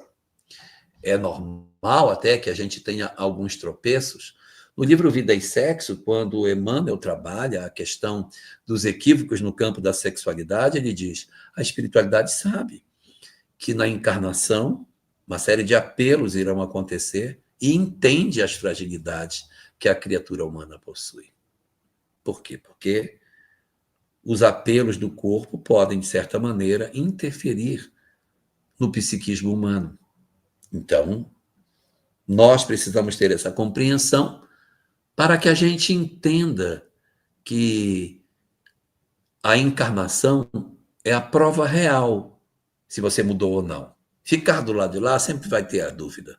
É normal até que a gente tenha alguns tropeços. No livro Vida e Sexo, quando Emmanuel trabalha a questão dos equívocos no campo da sexualidade, ele diz: a espiritualidade sabe que na encarnação uma série de apelos irão acontecer e entende as fragilidades que a criatura humana possui. Por quê? Porque os apelos do corpo podem, de certa maneira, interferir no psiquismo humano. Então, nós precisamos ter essa compreensão para que a gente entenda que a encarnação é a prova real se você mudou ou não. Ficar do lado de lá sempre vai ter a dúvida.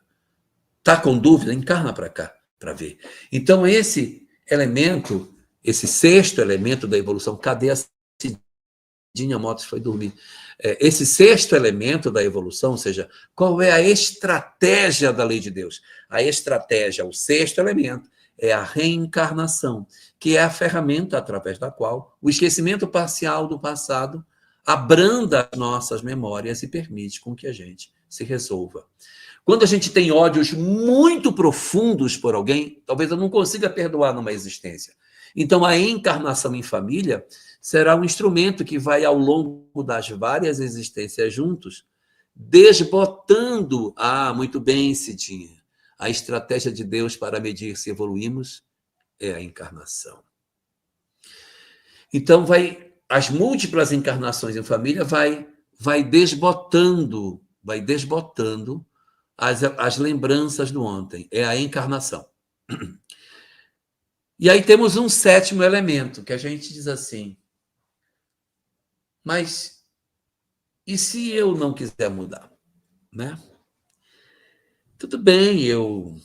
Tá com dúvida? Encarna para cá, para ver. Então, esse elemento, esse sexto elemento da evolução, cadê a Cidinha Motos foi dormir? Esse sexto elemento da evolução, ou seja, qual é a estratégia da lei de Deus? A estratégia, o sexto elemento, é a reencarnação, que é a ferramenta através da qual o esquecimento parcial do passado abranda as nossas memórias e permite com que a gente se resolva. Quando a gente tem ódios muito profundos por alguém, talvez eu não consiga perdoar numa existência. Então, a encarnação em família será um instrumento que vai, ao longo das várias existências juntos, desbotando, muito bem, Cidinha, a estratégia de Deus para medir se evoluímos é a encarnação. Então, as múltiplas encarnações em família vai desbotando as lembranças do ontem. É a encarnação. E aí temos um sétimo elemento, que a gente diz assim, mas e se eu não quiser mudar? Né? Tudo bem, eu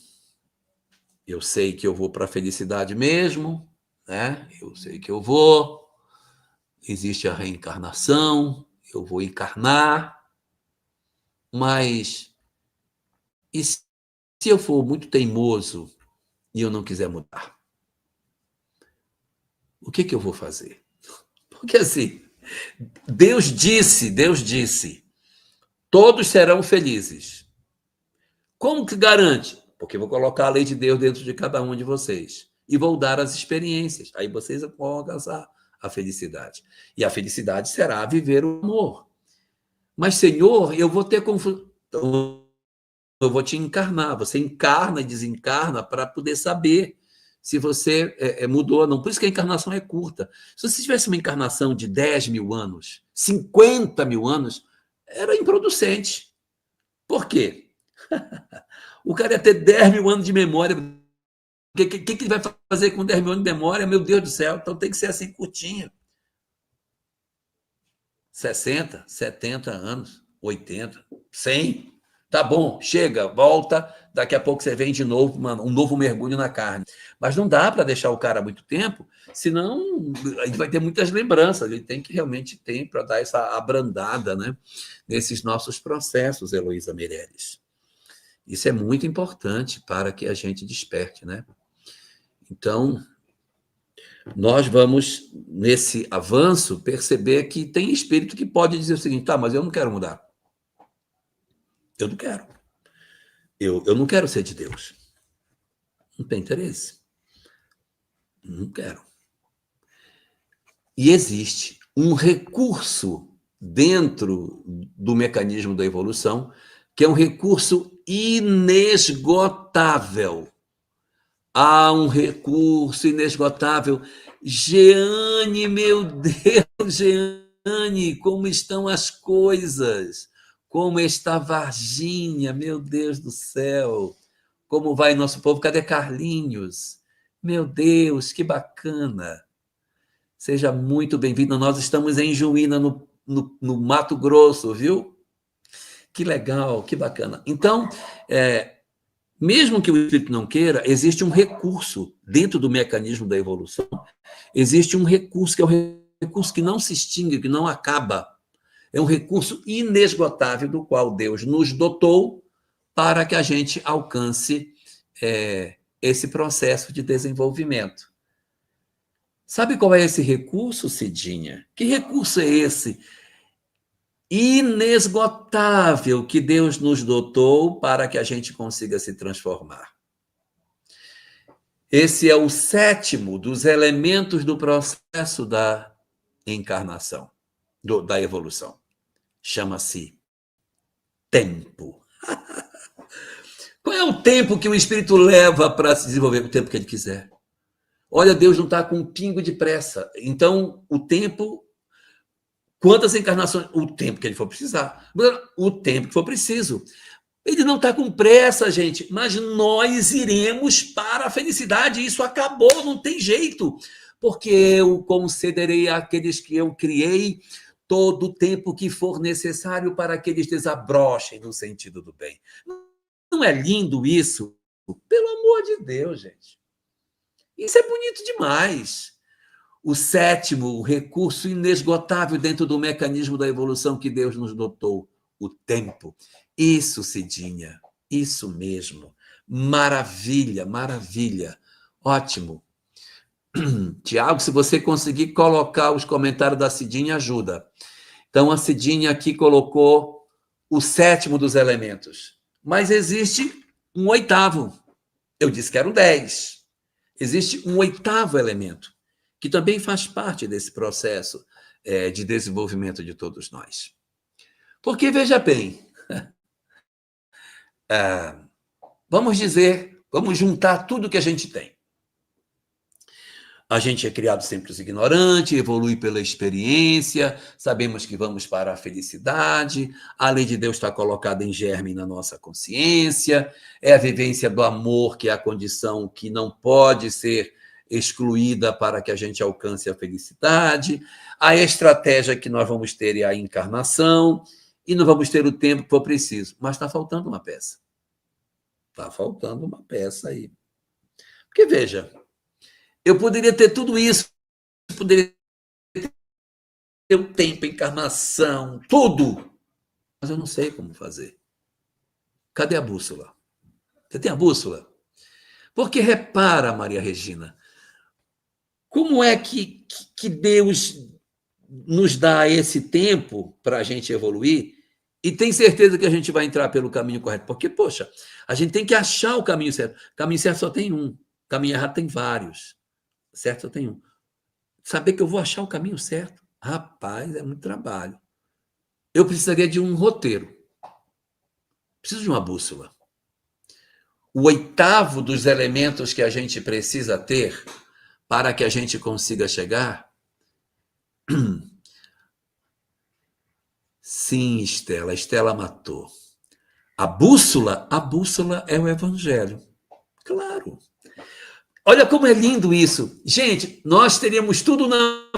sei que eu vou para a felicidade mesmo, né? Eu sei que eu vou, existe a reencarnação, eu vou encarnar, mas e se eu for muito teimoso e eu não quiser mudar? O que eu vou fazer? Porque assim, Deus disse, todos serão felizes. Como que garante? Porque vou colocar a lei de Deus dentro de cada um de vocês e vou dar as experiências. Aí vocês vão alcançar a felicidade. E a felicidade será viver o amor. Mas, Senhor, eu vou ter confusão. Eu vou te encarnar. Você encarna e desencarna para poder saber se você mudou ou não. Por isso que a encarnação é curta. Se você tivesse uma encarnação de 10 mil anos, 50 mil anos, era improducente. Por quê? O cara ia ter 10 mil anos de memória. O que ele vai fazer com 10 mil anos de memória? Meu Deus do céu, então tem que ser assim curtinho. 60, 70 anos, 80, 100. Tá bom, chega, volta, daqui a pouco você vem de novo, mano, um novo mergulho na carne. Mas não dá para deixar o cara muito tempo, senão a gente vai ter muitas lembranças, ele tem que realmente ter para dar essa abrandada, né, nesses nossos processos, Heloísa Meireles. Isso é muito importante para que a gente desperte, né? Então, nós vamos, nesse avanço, perceber que tem espírito que pode dizer o seguinte, tá, mas eu não quero mudar. Eu não quero. Eu não quero ser de Deus. Não tem interesse. Não quero. E existe um recurso dentro do mecanismo da evolução, que é um recurso inesgotável. Há um recurso inesgotável. Jeane, meu Deus, Jeane, como estão as coisas? Como está Varginha, meu Deus do céu? Como vai nosso povo? Cadê Carlinhos? Meu Deus, que bacana. Seja muito bem-vindo. Nós estamos em Juína, no Mato Grosso, viu? Que legal, que bacana. Então, mesmo que o espírito não queira, existe um recurso dentro do mecanismo da evolução, existe um recurso que é o recurso que não se extingue, que não acaba. É um recurso inesgotável do qual Deus nos dotou para que a gente alcance esse processo de desenvolvimento. Sabe qual é esse recurso, Cidinha? Que recurso é esse inesgotável que Deus nos dotou para que a gente consiga se transformar? Esse é o 7º dos elementos do processo da encarnação, da evolução. Chama-se tempo. Qual é o tempo que o espírito leva para se desenvolver? O tempo que ele quiser. Olha, Deus não está com um pingo de pressa. Então, o tempo... Quantas encarnações? O tempo que ele for precisar. O tempo que for preciso. Ele não está com pressa, gente, mas nós iremos para a felicidade. Isso acabou, não tem jeito. Porque eu concederei àqueles que eu criei todo o tempo que for necessário para que eles desabrochem no sentido do bem. Não é lindo isso? Pelo amor de Deus, gente. Isso é bonito demais. O 7º, o recurso inesgotável dentro do mecanismo da evolução que Deus nos dotou, o tempo. Isso, Cidinha, isso mesmo. Maravilha, maravilha. Ótimo. Tiago, se você conseguir colocar os comentários da Cidinha, ajuda. Então, a Cidinha aqui colocou o 7º dos elementos. Mas existe um 8º. Eu disse que eram 10. Existe um 8º elemento, que também faz parte desse processo de desenvolvimento de todos nós. Porque, veja bem, vamos juntar tudo que a gente tem. A gente é criado simples e ignorante, evolui pela experiência, sabemos que vamos para a felicidade, a lei de Deus está colocada em germe na nossa consciência, é a vivência do amor, que é a condição que não pode ser excluída para que a gente alcance a felicidade, a estratégia que nós vamos ter é a encarnação, e não vamos ter o tempo que for preciso. Mas está faltando uma peça. Está faltando uma peça aí. Porque, veja, eu poderia ter tudo isso, poderia ter o tempo, a encarnação, tudo, mas eu não sei como fazer. Cadê a bússola? Você tem a bússola? Porque repara, Maria Regina, como é que Deus nos dá esse tempo para a gente evoluir e tem certeza que a gente vai entrar pelo caminho correto? Porque, poxa, a gente tem que achar o caminho certo. O caminho certo só tem um, o caminho errado tem vários. Certo, só tem um. Saber que eu vou achar o caminho certo. Rapaz, é muito trabalho. Eu precisaria de um roteiro. Preciso de uma bússola. O 8º dos elementos que a gente precisa ter para que a gente consiga chegar. Sim, Estela. Estela matou. A bússola é o Evangelho. Claro. Olha como é lindo isso. Gente, nós teríamos tudo na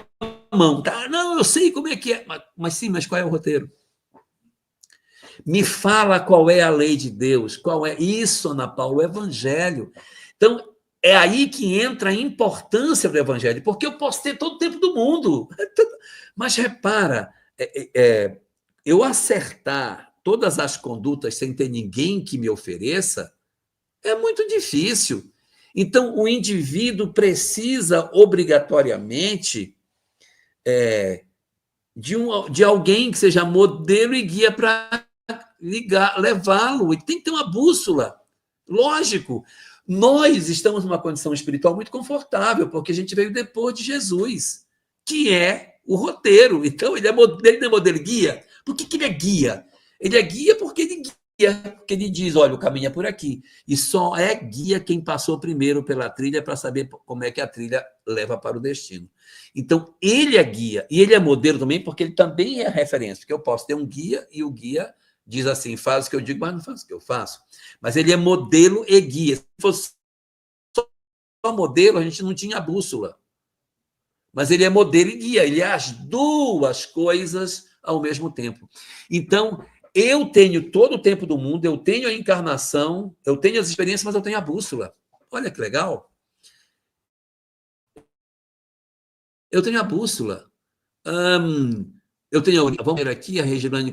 mão. Tá? Não, eu sei como é que é. Mas qual é o roteiro? Me fala qual é a lei de Deus. Qual é isso, Ana Paula? O Evangelho. Então, é aí que entra a importância do Evangelho, porque eu posso ter todo o tempo do mundo. Mas repara, eu acertar todas as condutas sem ter ninguém que me ofereça é muito difícil. Então, o indivíduo precisa, obrigatoriamente, de alguém que seja modelo e guia para levá-lo. E tem que ter uma bússola. Lógico, nós estamos numa condição espiritual muito confortável, porque a gente veio depois de Jesus, que é o roteiro. Então, ele não é modelo e guia. Por que ele é guia? Ele é guia porque ele guia. Porque ele diz, olha, o caminho é por aqui. E só é guia quem passou primeiro pela trilha para saber como é que a trilha leva para o destino. Então, ele é guia. E ele é modelo também, porque ele também é referência. Porque eu posso ter um guia e o guia diz assim, faz o que eu digo, mas não faz o que eu faço. Mas ele é modelo e guia. Se fosse só modelo, a gente não tinha bússola. mas ele é modelo e guia, ele é as duas coisas ao mesmo tempo. Então, eu tenho todo o tempo do mundo, eu tenho a encarnação, eu tenho as experiências, mas eu tenho a bússola. Olha que legal. Eu tenho a bússola. Eu tenho a origem. Vamos ver aqui, a Regiane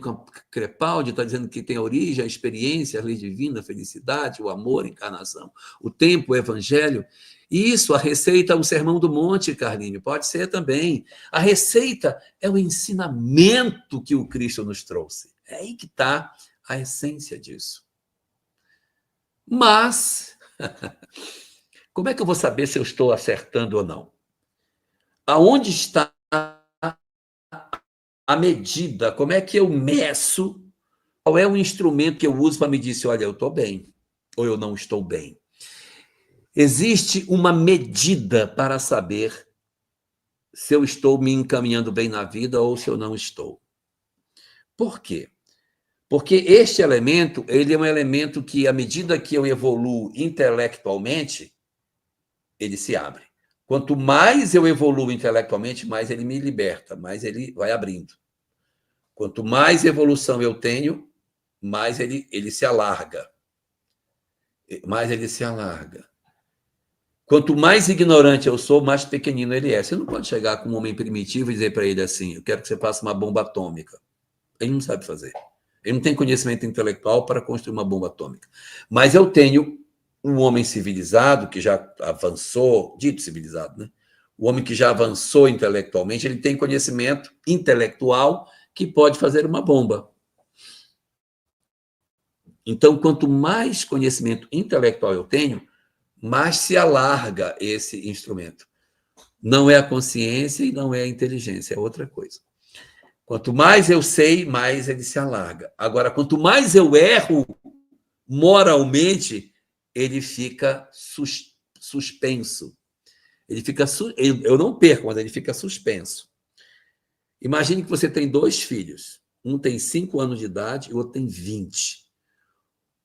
Crepaldi está dizendo que tem a origem, a experiência, a lei divina, a felicidade, o amor, a encarnação, o tempo, o evangelho. Isso, a receita é o Sermão do Monte, Carlinhos, pode ser também. A receita é o ensinamento que o Cristo nos trouxe. É aí que está a essência disso. Mas, como é que eu vou saber se eu estou acertando ou não? Aonde está a medida? Como é que eu meço? Qual é o instrumento que eu uso para medir se, olha, eu estou bem ou eu não estou bem? Existe uma medida para saber se eu estou me encaminhando bem na vida ou se eu não estou. Por quê? Porque este elemento, ele é um elemento que, à medida que eu evoluo intelectualmente, ele se abre. Quanto mais eu evoluo intelectualmente, mais ele me liberta, mais ele vai abrindo. Quanto mais evolução eu tenho, mais ele se alarga. Mais ele se alarga. Quanto mais ignorante eu sou, mais pequenino ele é. Você não pode chegar com um homem primitivo e dizer para ele assim, eu quero que você faça uma bomba atômica. Ele não sabe fazer. Ele não tem conhecimento intelectual para construir uma bomba atômica. Mas eu tenho um homem civilizado, que já avançou, dito civilizado, né? O homem que já avançou intelectualmente, ele tem conhecimento intelectual que pode fazer uma bomba. Então, quanto mais conhecimento intelectual eu tenho, mais se alarga esse instrumento. Não é a consciência e não é a inteligência, é outra coisa. Quanto mais eu sei, mais ele se alarga. Agora, quanto mais eu erro moralmente, ele fica suspenso. Ele fica, eu não perco, mas ele fica suspenso. Imagine que você tem 2 filhos. Um tem 5 anos de idade e o outro tem 20.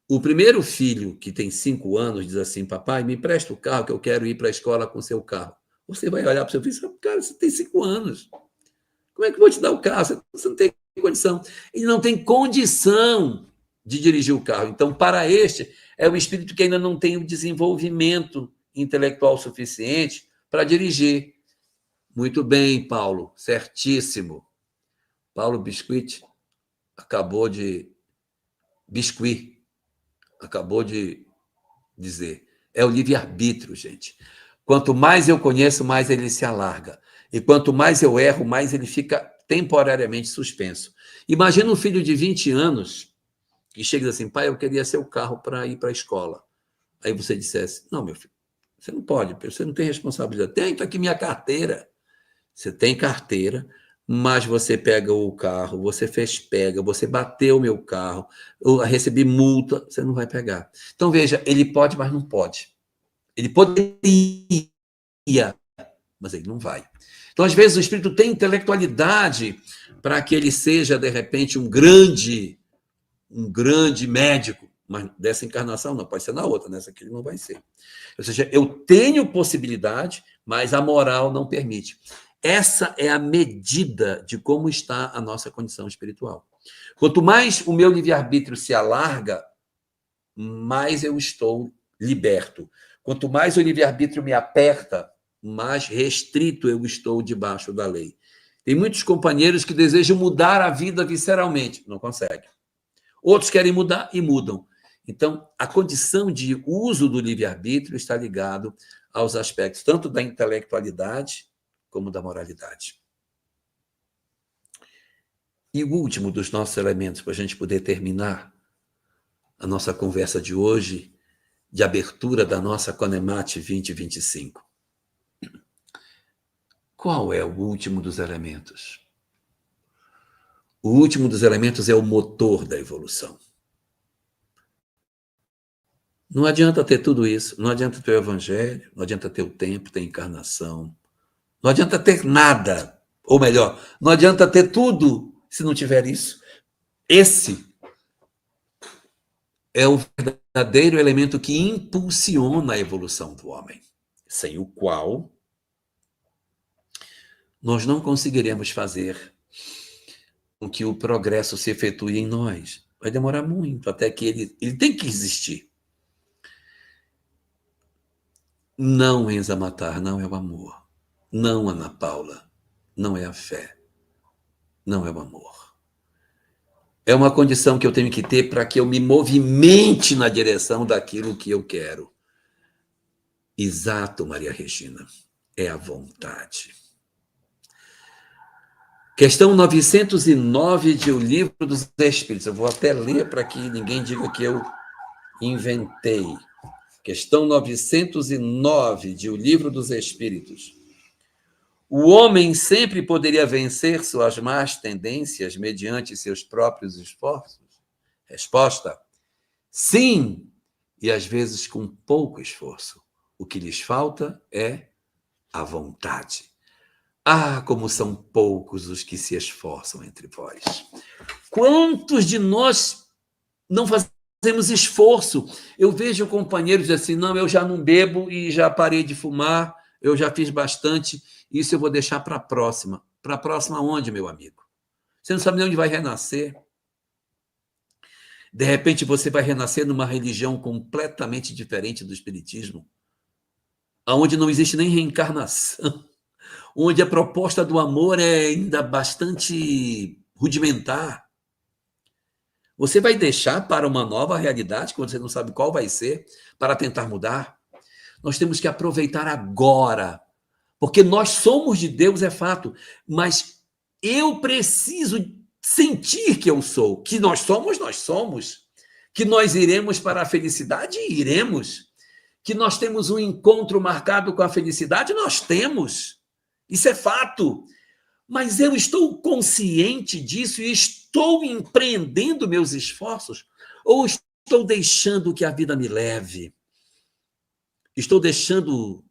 O primeiro filho, que tem 5 anos, diz assim, papai, me empresta o carro que eu quero ir para a escola com seu carro. Você vai olhar para o seu filho e falar, cara, você tem 5 anos. Como é que eu vou te dar o carro? Você não tem condição. Ele não tem condição de dirigir o carro. Então, para este, é o espírito que ainda não tem o desenvolvimento intelectual suficiente para dirigir. Muito bem, Paulo, certíssimo. Paulo Biscuit acabou de dizer. É o livre-arbítrio, gente. Quanto mais eu conheço, mais ele se alarga. E quanto mais eu erro, mais ele fica temporariamente suspenso. Imagina um filho de 20 anos que chega assim, pai, eu queria seu carro para ir para a escola. Aí você dissesse, não, meu filho, você não pode, você não tem responsabilidade. Tem, está aqui minha carteira. Você tem carteira, mas você pega o carro, você pega, você bateu o meu carro, eu recebi multa, você não vai pegar. Então, veja, ele pode, mas não pode. Ele poderia, mas ele não vai. Então, às vezes, o espírito tem intelectualidade para que ele seja, de repente, um grande médico, mas dessa encarnação não, pode ser na outra, nessa aqui ele não vai ser. Ou seja, eu tenho possibilidade, mas a moral não permite. Essa é a medida de como está a nossa condição espiritual. Quanto mais o meu livre-arbítrio se alarga, mais eu estou liberto. Quanto mais o livre-arbítrio me aperta, mais restrito eu estou debaixo da lei. Tem muitos companheiros que desejam mudar a vida visceralmente, não conseguem. Outros querem mudar e mudam. Então, a condição de uso do livre-arbítrio está ligado aos aspectos tanto da intelectualidade como da moralidade. E o último dos nossos elementos, para a gente poder terminar a nossa conversa de hoje, de abertura da nossa Conemate 2025. Qual é o último dos elementos? O último dos elementos é o motor da evolução. Não adianta ter tudo isso, não adianta ter o evangelho, não adianta ter o tempo, ter encarnação, não adianta ter nada, ou melhor, não adianta ter tudo se não tiver isso. Esse é o verdadeiro elemento que impulsiona a evolução do homem, sem o qual nós não conseguiremos fazer com que o progresso se efetue em nós. Vai demorar muito, até que ele tem que existir. Não, Enza Matar, não é o amor. Não, Ana Paula, não é a fé. Não é o amor. É uma condição que eu tenho que ter para que eu me movimente na direção daquilo que eu quero. Exato, Maria Regina. É a vontade. Questão 909 de O Livro dos Espíritos. Eu vou até ler para que ninguém diga que eu inventei. Questão 909 de O Livro dos Espíritos. O homem sempre poderia vencer suas más tendências mediante seus próprios esforços? Resposta: sim, e às vezes com pouco esforço. O que lhes falta é a vontade. Ah, como são poucos os que se esforçam entre vós. Quantos de nós não fazemos esforço? Eu vejo companheiros assim, não, eu já não bebo e já parei de fumar, eu já fiz bastante, isso eu vou deixar para a próxima. Para a próxima onde, meu amigo? Você não sabe nem onde vai renascer. De repente você vai renascer numa religião completamente diferente do espiritismo, onde não existe nem reencarnação, onde a proposta do amor é ainda bastante rudimentar. Você vai deixar para uma nova realidade, quando você não sabe qual vai ser, para tentar mudar? Nós temos que aproveitar agora, porque nós somos de Deus, é fato, mas eu preciso sentir que eu sou, que nós somos, que nós iremos para a felicidade, iremos, que nós temos um encontro marcado com a felicidade, nós temos, isso é fato, mas eu estou consciente disso e estou empreendendo meus esforços ou estou deixando que a vida me leve? Estou deixando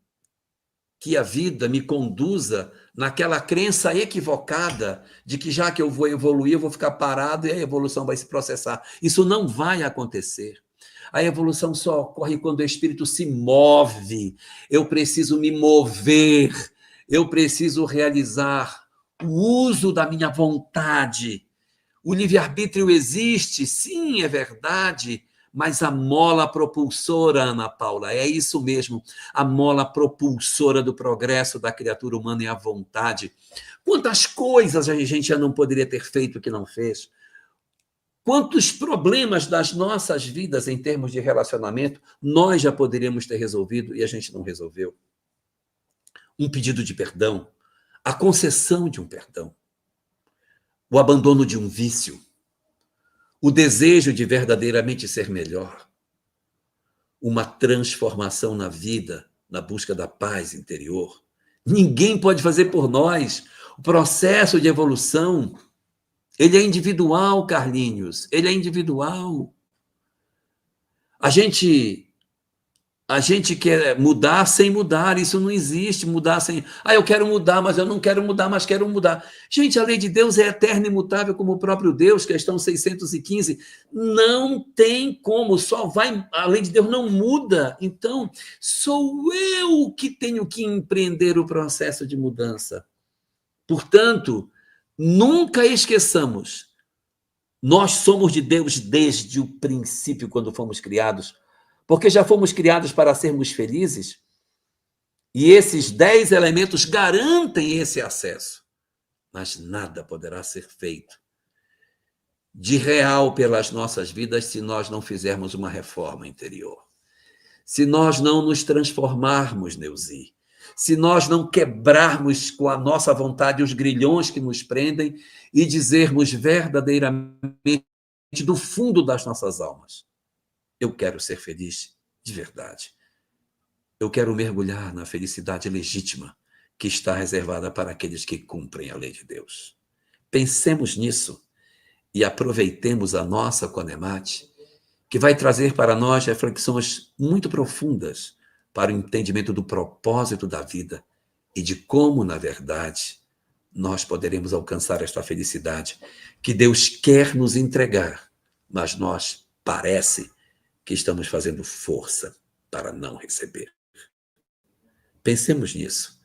que a vida me conduza naquela crença equivocada de que já que eu vou evoluir, eu vou ficar parado e a evolução vai se processar. Isso não vai acontecer. A evolução só ocorre quando o espírito se move. Eu preciso me mover, eu preciso realizar o uso da minha vontade. O livre-arbítrio existe, sim, é verdade, mas a mola propulsora, Ana Paula, é isso mesmo, a mola propulsora do progresso da criatura humana é a vontade. Quantas coisas a gente já não poderia ter feito que não fez? Quantos problemas das nossas vidas em termos de relacionamento nós já poderíamos ter resolvido e a gente não resolveu? Um pedido de perdão, a concessão de um perdão, o abandono de um vício, o desejo de verdadeiramente ser melhor, uma transformação na vida, na busca da paz interior. Ninguém pode fazer por nós. O processo de evolução, ele é individual, Carlinhos, ele é individual. A gente quer mudar sem mudar, isso não existe, mudar sem... eu quero mudar, mas eu não quero mudar, mas quero mudar. Gente, a lei de Deus é eterna e imutável como o próprio Deus, questão 615. Não tem como, só vai... A lei de Deus não muda. Então, sou eu que tenho que empreender o processo de mudança. Portanto, nunca esqueçamos, nós somos de Deus desde o princípio, quando fomos criados, porque já fomos criados para sermos felizes, e esses 10 elementos garantem esse acesso. Mas nada poderá ser feito de real pelas nossas vidas se nós não fizermos uma reforma interior. Se nós não nos transformarmos, Neuzi, se nós não quebrarmos com a nossa vontade os grilhões que nos prendem e dizermos verdadeiramente do fundo das nossas almas: eu quero ser feliz de verdade. Eu quero mergulhar na felicidade legítima que está reservada para aqueles que cumprem a lei de Deus. Pensemos nisso e aproveitemos a nossa Conemate, que vai trazer para nós reflexões muito profundas para o entendimento do propósito da vida e de como, na verdade, nós poderemos alcançar esta felicidade que Deus quer nos entregar, mas nós parece que estamos fazendo força para não receber. Pensemos nisso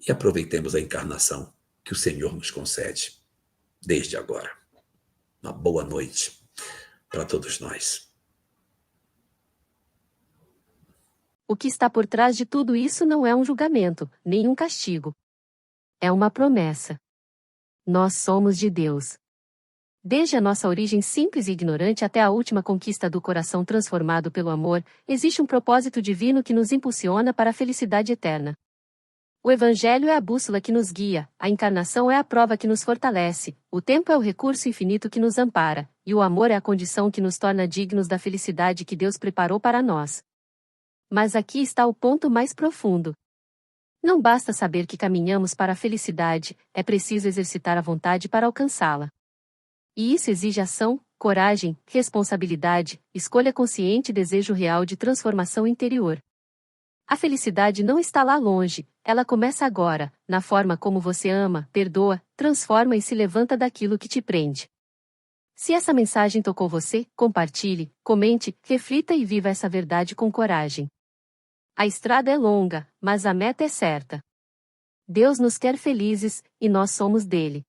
e aproveitemos a encarnação que o Senhor nos concede desde agora. Uma boa noite para todos nós. O que está por trás de tudo isso não é um julgamento, nem um castigo. É uma promessa. Nós somos de Deus. Desde a nossa origem simples e ignorante até a última conquista do coração transformado pelo amor, existe um propósito divino que nos impulsiona para a felicidade eterna. O Evangelho é a bússola que nos guia, a encarnação é a prova que nos fortalece, o tempo é o recurso infinito que nos ampara, e o amor é a condição que nos torna dignos da felicidade que Deus preparou para nós. Mas aqui está o ponto mais profundo. Não basta saber que caminhamos para a felicidade, é preciso exercitar a vontade para alcançá-la. E isso exige ação, coragem, responsabilidade, escolha consciente e desejo real de transformação interior. A felicidade não está lá longe, ela começa agora, na forma como você ama, perdoa, transforma e se levanta daquilo que te prende. Se essa mensagem tocou você, compartilhe, comente, reflita e viva essa verdade com coragem. A estrada é longa, mas a meta é certa. Deus nos quer felizes, e nós somos dele.